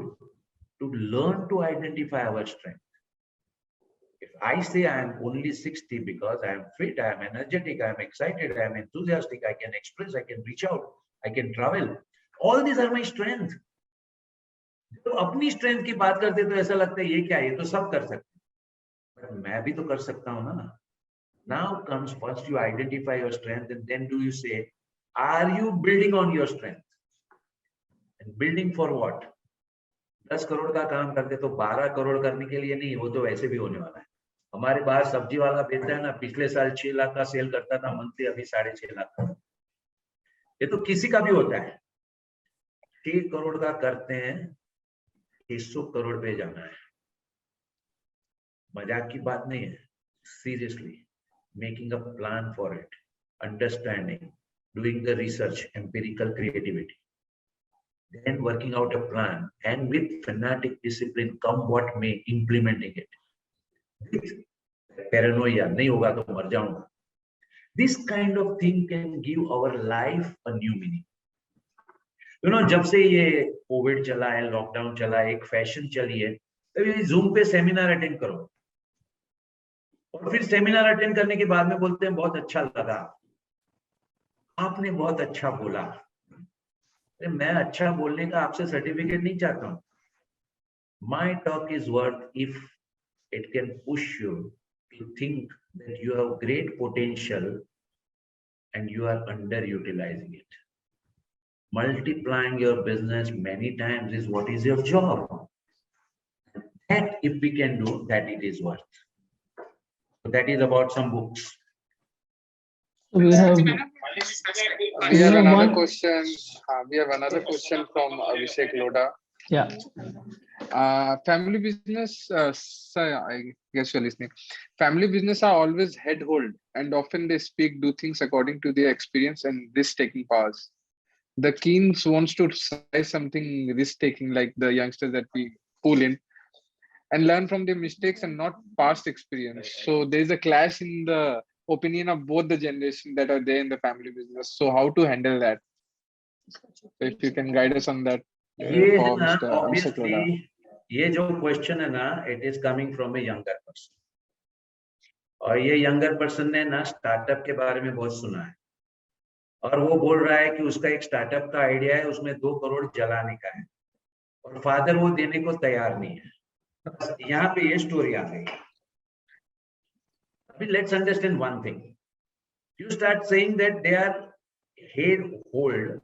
Speaker 1: to learn to identify our strength. If I say I am only 60 because I am fit, I am energetic, I am excited, I am enthusiastic, I can express, I can reach out, I can travel. All these are my strength. तो अपनी strength की बात करते तो ऐसा लगता है ये क्या है, ये तो सब कर सकते हैं. मैं भी तो कर सकता हूँ ना. Now comes first you identify your strength and then do you say, are you building on your strength? And building for what? 10 crore का काम करते तो 12 करोड़ करने के लिए नहीं, वो तो वैसे भी होने वाला है. हमारे बाहर सब्जी वाला बेचता है ना, पिछले साल 6 लाख का सेल करता था, मंथली अभी 6.5 लाख का. ये तो किसी का भी होता है. 6 करोड़ का करते हैं, 100 करोड़ पे जाना है. मजाक की बात नहीं है. Seriously, making a plan for it, understanding, doing the research, empirical creativity, then working out a plan, and with fanatic discipline, come what may, implementing it. With paranoia, nahi hoga to mar jaunga. This kind of thing can give our life a new meaning. You know, जब से ये Covid चला है, lockdown चला है, एक fashion चली है, तभी जूम पे सेमिनार अटेंड करो. और फिर सेमिनार अटेंड करने के बाद में बोलते हैं बहुत अच्छा लगा, आपने बहुत अच्छा बोला. मैं अच्छा बोलने का आपसे सर्टिफिकेट नहीं चाहता हूँ. My talk is worth if it can push you to think that you have great potential and you are underutilizing it. Multiplying your business many times is what is your job. That if we can do, that it is worth. So that is about some books.
Speaker 2: We have
Speaker 3: We have another
Speaker 2: one-
Speaker 3: question. We have another question from Abhishek Loda.
Speaker 2: Yeah.
Speaker 3: Family business, sir, I guess you're listening. Family business are always head hold and often they speak, do things according to their experience and risk-taking powers. The Keens wants to try something risk-taking like the youngsters that we pull in and learn from their mistakes and not past experience. So there's a clash in the opinion of both the generation that are there in the family business. So how to handle that? So if you can guide us on that.
Speaker 1: ये है
Speaker 3: for
Speaker 1: ना,
Speaker 3: Mr. Abhishek Loda.
Speaker 1: obviously ये जो question है ना, it is coming from a younger person. और ये younger person ने ना स्टार्टअप के बारे में बहुत सुना है और वो बोल रहा है कि उसका एक स्टार्टअप का आइडिया है, उसमें 2 करोड़ जलाने का है और फादर वो देने को तैयार नहीं है. बस यहाँ पे ये स्टोरी आ गई. अभी let's understand one thing. You start saying that they are head hold,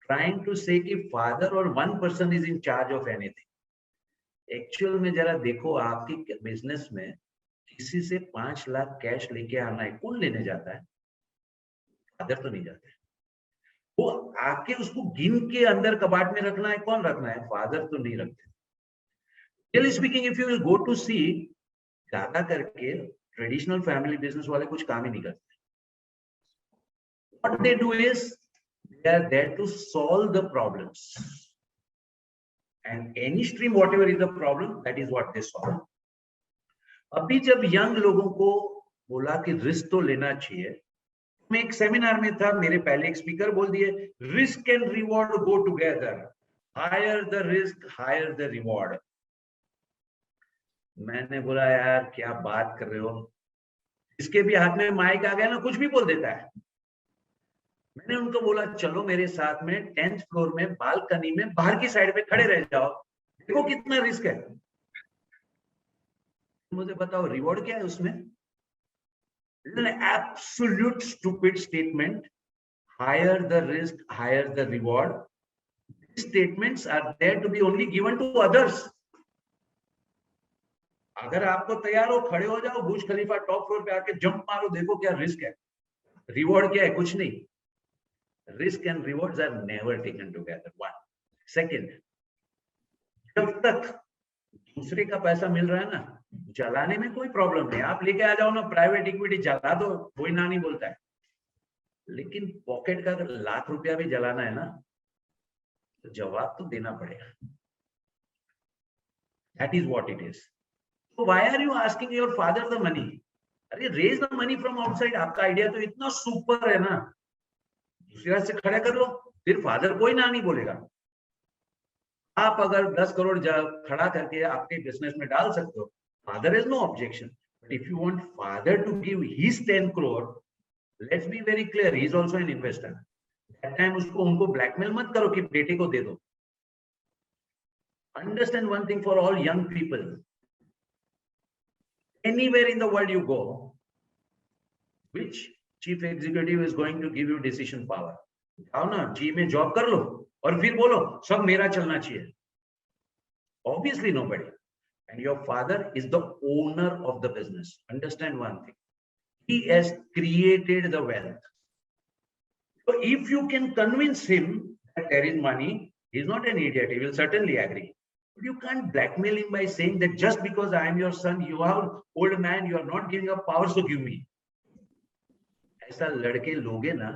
Speaker 1: trying to say कि फादर और one person is in charge of anything. Actual में जरा देखो, आपकी बिजनेस में किसी से 5 लाख कैश लेके आना है, कौन लेने जाता है? फादर तो नहीं जाता है. वो आके उसको गिन के अंदर कबाट में रखना है, कौन रखना है? फादर तो नहीं रखते. Really speaking, if you will go to see, ज्यादा करके ट्रेडिशनल फैमिली बिजनेस वाले कुछ काम ही नहीं करते. What they do is they are there to solve the problems. And any stream, whatever is the problem, that is what they solve. अभी जब young लोगों को बोला कि रिस्क तो लेना चाहिए, मैं एक सेमिनार में था, मेरे पहले एक स्पीकर बोल दिए risk and reward go together, higher the risk higher the reward. मैंने बोला यार क्या बात कर रहे हो, इसके भी हाथ में माइक आ गया ना, कुछ भी बोल देता है। मैंने उनको बोला चलो मेरे साथ में 10th फ्लोर में बालकनी में बाहर की साइड पे खड़े रह जाओ, देखो कितना रिस्क है। मुझे बताओ रिवॉर्ड क्या है उसमें? An absolute stupid statement. Higher the risk, higher the reward. These statements are there to be only given to others. अगर आपको तैयार हो, खड़े हो जाओ, बुर्ज खलीफा टॉप फ्लोर पे आके जंप मारो, देखो क्या रिस्क है, रिवॉर्ड क्या है, कुछ नहीं। Risk and rewards are never taken together. One second, जब तक दूसरे का पैसा मिल रहा है ना, जलाने में कोई प्रॉब्लम नहीं, आप लेके आ जाओ ना, प्राइवेट इक्विटी जला दो, कोई ना नहीं बोलता है। लेकिन पॉकेट का अगर लाख रुपया भी जलाना है ना, तो जवाब तो देना पड़ेगा। That is what it is. So why are you asking your father the money? अरे raise the money from outside। आपका आइडिया तो इतना सुपर है ना, दूसरे से खड़ा कर लो, फिर फादर कोई ना नहीं बोलेगा। आप अगर 10 करोड़ खड़ा करके आपके बिजनेस में डाल सकते हो, father is no objection. But if you want father to give his 10 crore, let's be very clear, he is also an investor. That time उसको उनको ब्लैकमेल मत करो कि बेटे को दे दो। Understand one thing for all young people, anywhere in the world you go, which chief executive is going to give you decision power? जाओ ना जी में जॉब कर लो और फिर बोलो सब मेरा चलना चाहिए। Obviously nobody. And your father is the owner of the business. Understand one thing, he has created the wealth. So if you can convince him that there is money, he is not an idiot, he will certainly agree. But you can't blackmail him by saying that just because I am your son, you are old man, you are not giving up powers, so give me. ऐसा लड़के लोगे ना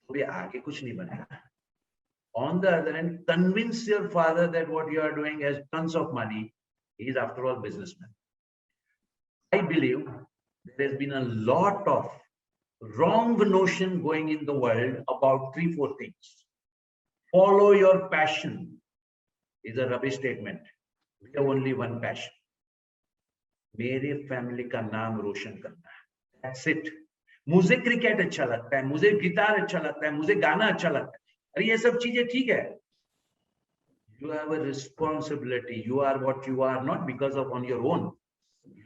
Speaker 1: तो भी आगे कुछ नहीं बनेगा। On the other hand, convince your father that what you are doing has tons of money. He is after all businessman. I believe there has been a lot of wrong notion going in the world about 3-4 things. Follow your passion is a rubbish statement. We have only one passion. मेरे family का नाम रोशन करना है, that's it. मुझे cricket अच्छा लगता है, मुझे गिटार अच्छा लगता है, मुझे गाना अच्छा लगता है, अरे ये सब चीजें ठीक है। You have a responsibility. You are what you are not because of on your own.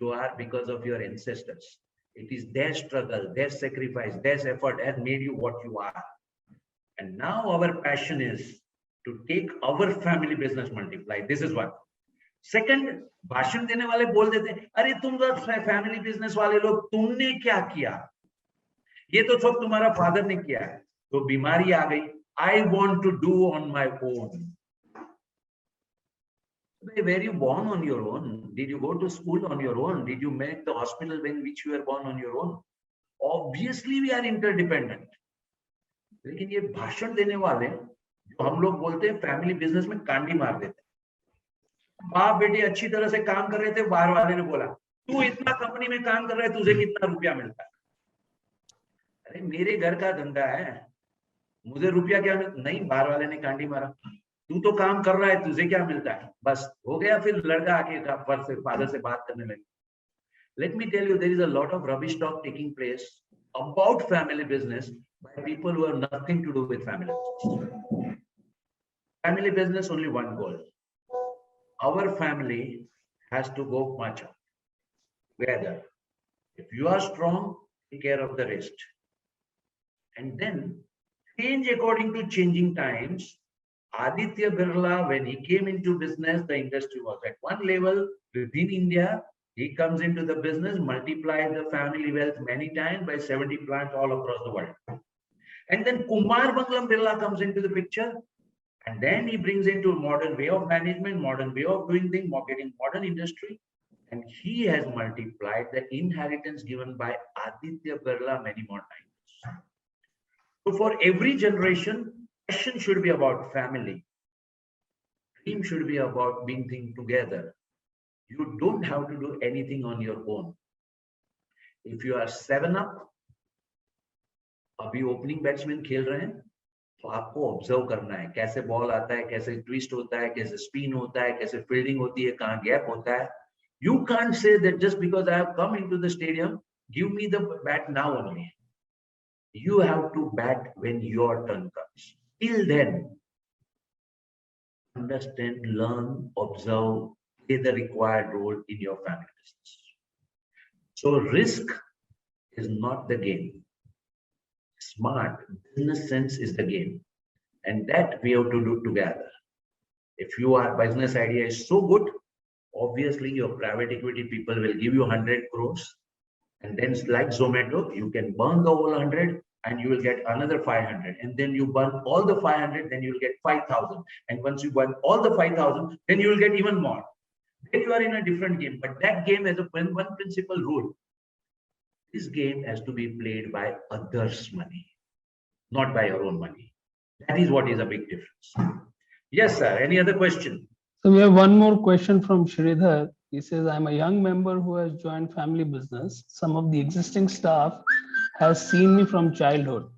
Speaker 1: You are because of your ancestors. It is their struggle, their sacrifice, their effort has made you what you are. And now our passion is to take our family business multiply. This is one. Second, भाषण देने वाले बोल देते हैं अरे तुम लोग family business वाले लोग तुमने क्या किया, ये तो सब तुम्हारा फादर ने किया है, तो बीमारी आ गई। I want to do on my own. Were you born on your own? Did you go to school on your own? Did you make the hospital in which you were born on your own? Obviously we are interdependent. लेकिन ये भाषण देने वाले जो हम लोग बोलते हैं फैमिली बिजनेस में कांडी मार देते हैं। बाप बेटी अच्छी तरह से काम कर रहे थे, बाहर वाले ने बोला तू इतना कंपनी में काम कर रहा है, तुझे कितना रुपया मिलता है? अरे मेरे घर का धंधा है, मुझे रुपया क्या मिलता? नहीं, बाहर वाले ने कांडी मारा, तू तो काम कर रहा है, तुझे क्या मिलता है? बस हो गया। फिर लड़का आके फादर से बात करने लगे। Let me tell you, there is a lot of rubbish talk taking place about family business by people who have nothing to do with family business. Family business, only one goal. Our family has to go much up together. If you are strong, take care of the rest. And then change according to changing times. Aditya Birla, when he came into business, the industry was at one level within India. He comes into the business, multiplies the family wealth many times by 70 plants all across the world. And then Kumar Mangalam Birla comes into the picture, and then he brings into modern way of management, modern way of doing things, getting modern industry, and he has multiplied the inheritance given by Aditya Birla many more times. So for every generation, passion should be about family. Dream should be about being things together. You don't have to do anything on your own. If you are 7 Up, अभी opening batsman खेल रहे हैं तो आपको observe करना है कैसे ball आता है, कैसे ट्विस्ट होता है, कैसे स्पिन होता है, कैसे फील्डिंग होती है, कहाँ गैप होता है. You can't say that just because I have come into the stadium, give me the bat now only. You have to bat when your turn comes. Till then, understand, learn, observe, play the required role in your family business. So risk is not the game. Smart business sense is the game. And that we have to do together. If your business idea is so good, obviously your private equity people will give you 100 crores. And then like Zomato, you can burn the whole 100 and you will get another 500. And then you burn all the 500, then you will get 5,000. And once you burn all the 5,000, then you will get even more. Then you are in a different game. But that game has a one principal rule. This game has to be played by others' money, not by your own money. That is what is a big difference. Yes, sir. Any other question?
Speaker 2: So we have one more question from Sridhar. He says, I'm a young member who has joined family business. Some of the existing staff has seen me from childhood.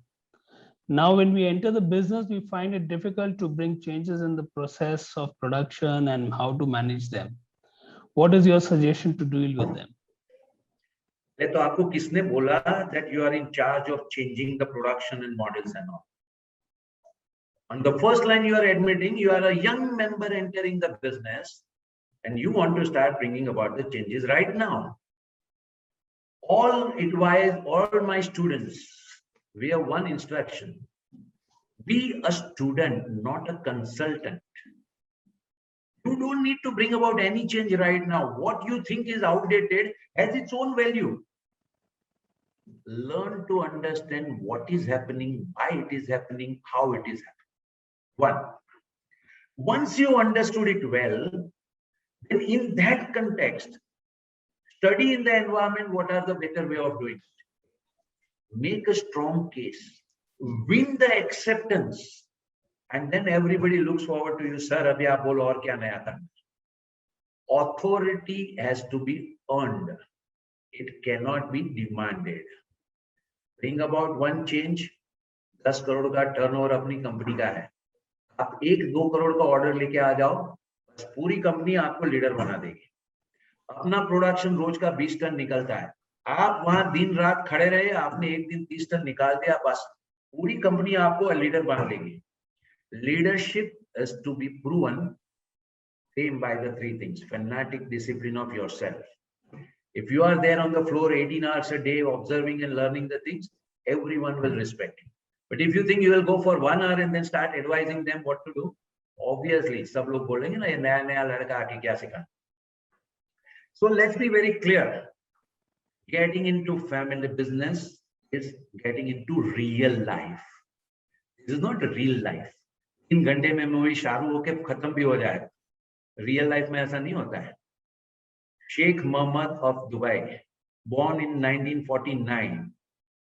Speaker 2: Now, when we enter the business, we find it difficult to bring changes in the process of production and how to manage them. What is your suggestion to deal with them?
Speaker 1: तो आपको किसने बोला that you are in charge of changing the production and models and all? On the first line, you are admitting you are a young member entering the business and you want to start bringing about the changes right now. All advise all my students, we have one instruction. Be a student, not a consultant. You don't need to bring about any change right now. What you think is outdated has its own value. Learn to understand what is happening, why it is happening, how it is happening. Once you understood it well, then in that context, study in the environment what are the better way of doing it. Make a strong case, win the acceptance, and then everybody looks forward to you, sir, abhi aap bolo aur kya naya karna. Authority has to be earned. It cannot be demanded. Bring about one change. 10 crore का turnover अपनी company का है, आप 1-2 करोड़ का order लेके आ जाओ, बस पूरी कंपनी आपको लीडर बना देगी. अपना प्रोडक्शन रोज का 20 टन निकलता है, आप वहां दिन रात खड़े रहे, आपने एक दिन 30 टन निकाल दिया, बस पूरी कंपनी आपको लीडर बना देगी. Leadership is to be proven same by the three things: fanatic discipline of yourself. If you are there on the floor 18 hours a day observing and learning the things, everyone will respect you. But if you think you will go for 1 hour and then start advising them what to do, obviously सब लोग बोलेंगे ना ये नया नया लड़का आके क्या सिखा. So let's be very clear. Getting into family business is getting into real life. This is not a real life. 3 घंटे में मूवी शारू होके खत्म भी हो जाए. Real life में ऐसा नहीं होता है. Sheikh Mohammed of Dubai, born in 1949.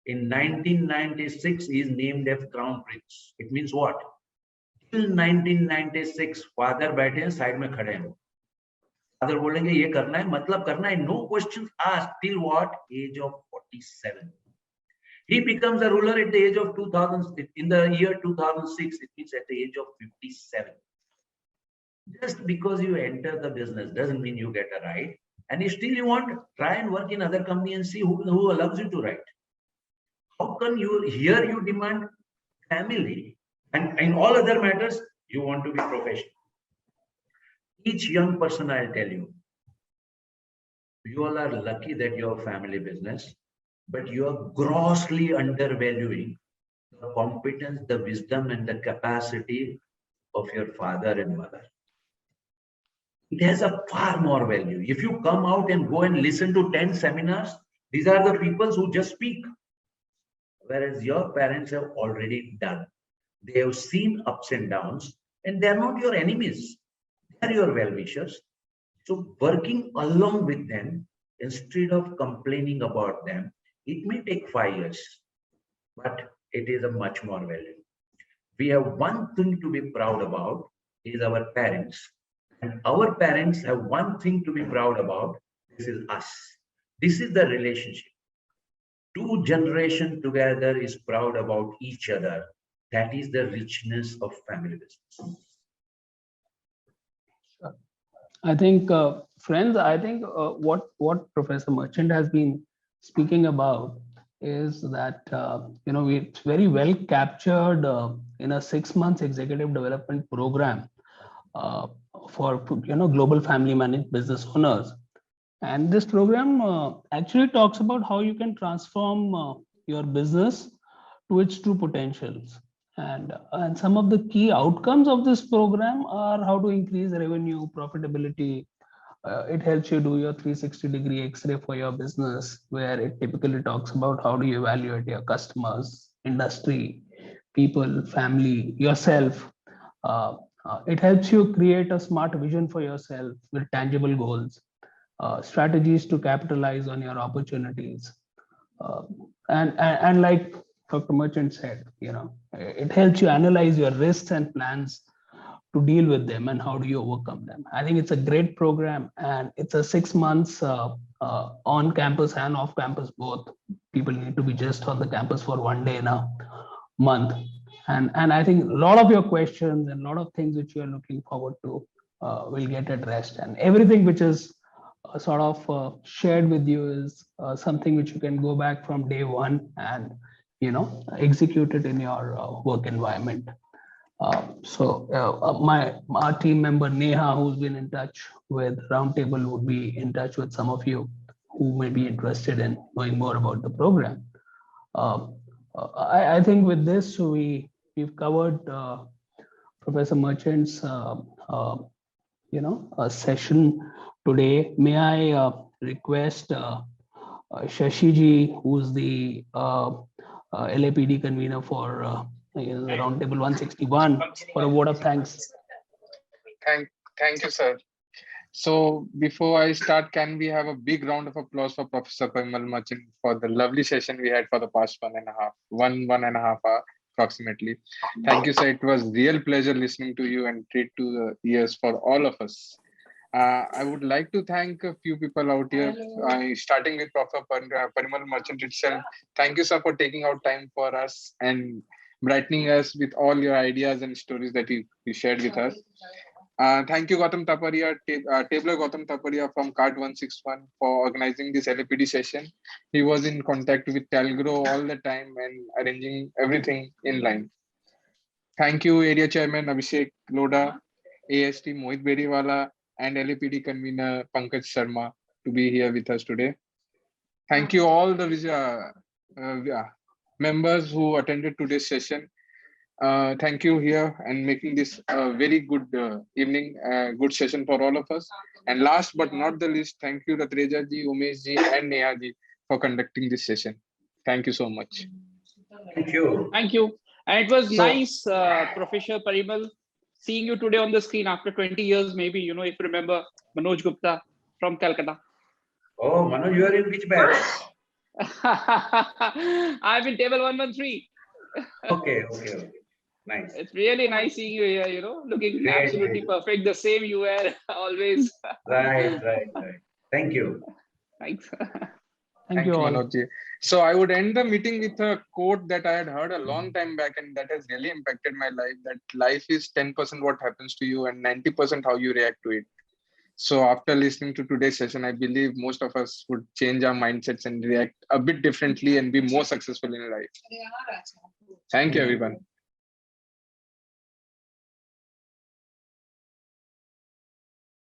Speaker 1: In 1996, he is named as Crown Prince. It means what? Till 1996, father बैठे हैं side में खड़े हैं. Father बोलेंगे ये करना है, मतलब करना है. No questions asked till what? Age of 47. He becomes a ruler at the age of 2000. In the year 2006, it means at the age of 57. Just because you enter the business doesn't mean you get a right. And if still you want, try and work in other company and see who allows you to write. How come here you demand family, and in all other matters you want to be professional? Each young person, I'll tell you, you all are lucky that you have family business, but you are grossly undervaluing the competence, the wisdom, and the capacity of your father and mother. It has a far more value. If you come out and go and listen to 10 seminars, these are the people who just speak. Whereas your parents have already done. They have seen ups and downs, and they are not your enemies. They are your well-wishers. So working along with them, instead of complaining about them, it may take 5 years, but it is a much more value. We have one thing to be proud about is our parents. And our parents have one thing to be proud about. This is us. This is the relationship. two generation together is proud about each other. That is the richness of family business.
Speaker 2: I think, friends, I think what Professor Merchant has been speaking about is that it's very well captured in a 6 months executive development program for global family managed business owners. And this program actually talks about how you can transform your business to its true potentials. And some of the key outcomes of this program are how to increase revenue, profitability. It helps you do your 360-degree X-ray for your business, where it typically talks about how do you evaluate your customers, industry, people, family, yourself. It helps you create a smart vision for yourself with tangible goals, strategies to capitalize on your opportunities. And like Dr. Merchant said, it helps you analyze your risks and plans to deal with them and how do you overcome them. I think it's a great program, and it's a 6 months on campus and off campus both. People need to be just on the campus for 1 day in a month. And I think a lot of your questions and a lot of things which you are looking forward to will get addressed, and everything which is sort of shared with you is something which you can go back from day one and execute it in your work environment. Our team member Neha, who's been in touch with Roundtable, would be in touch with some of you who may be interested in knowing more about the program. I think with this we've covered Professor Merchant's a session today. May I request Shashiji, who's the LAPD convener for Roundtable 161, for a word of thanks.
Speaker 3: Thank you, sir. So before I start, can we have a big round of applause for Professor Parimal Merchant for the lovely session we had for the past one and a half hour approximately. Thank you, sir. It was real pleasure listening to you and treat to the ears for all of us. I would like to thank a few people out here, starting with Professor Parimal Merchant itself. Thank you, sir, for taking out time for us and brightening us with all your ideas and stories that you shared with us. Thank you, Gautam Taparia, Tabler Gautam Taparia from CART 161 for organizing this LAPD session. He was in contact with Talgro all the time and arranging everything in line. Thank you, Area Chairman Abhishek Loda, AST Mohit Beriwala, and LAPD convener Pankaj Sharma to be here with us today. Thank you all the members who attended today's session. Thank you here and making this a very good evening, good session for all of us. And last but not the least, thank you Ratreja ji, Umesh ji, and Neha ji for conducting this session. Thank you so much.
Speaker 1: Thank you.
Speaker 5: Thank you. And it was nice, Professor Parimal, seeing you today on the screen after 20 years, maybe, if you remember Manoj Gupta from Calcutta.
Speaker 1: Oh, Manoj, you are in which batch?
Speaker 5: I'm in table 113.
Speaker 1: Okay. Nice.
Speaker 5: It's really nice seeing you here, looking
Speaker 1: Great,
Speaker 5: absolutely
Speaker 1: great.
Speaker 5: perfect. The same you wear always.
Speaker 1: Right. Thank you.
Speaker 5: Thanks.
Speaker 2: Thank you all.
Speaker 3: Manoj ji. So I would end the meeting with a quote that I had heard a long time back, and that has really impacted my life, that life is 10% what happens to you and 90% how you react to it. So after listening to today's session, I believe most of us would change our mindsets and react a bit differently and be more successful in life. Thank you, everyone.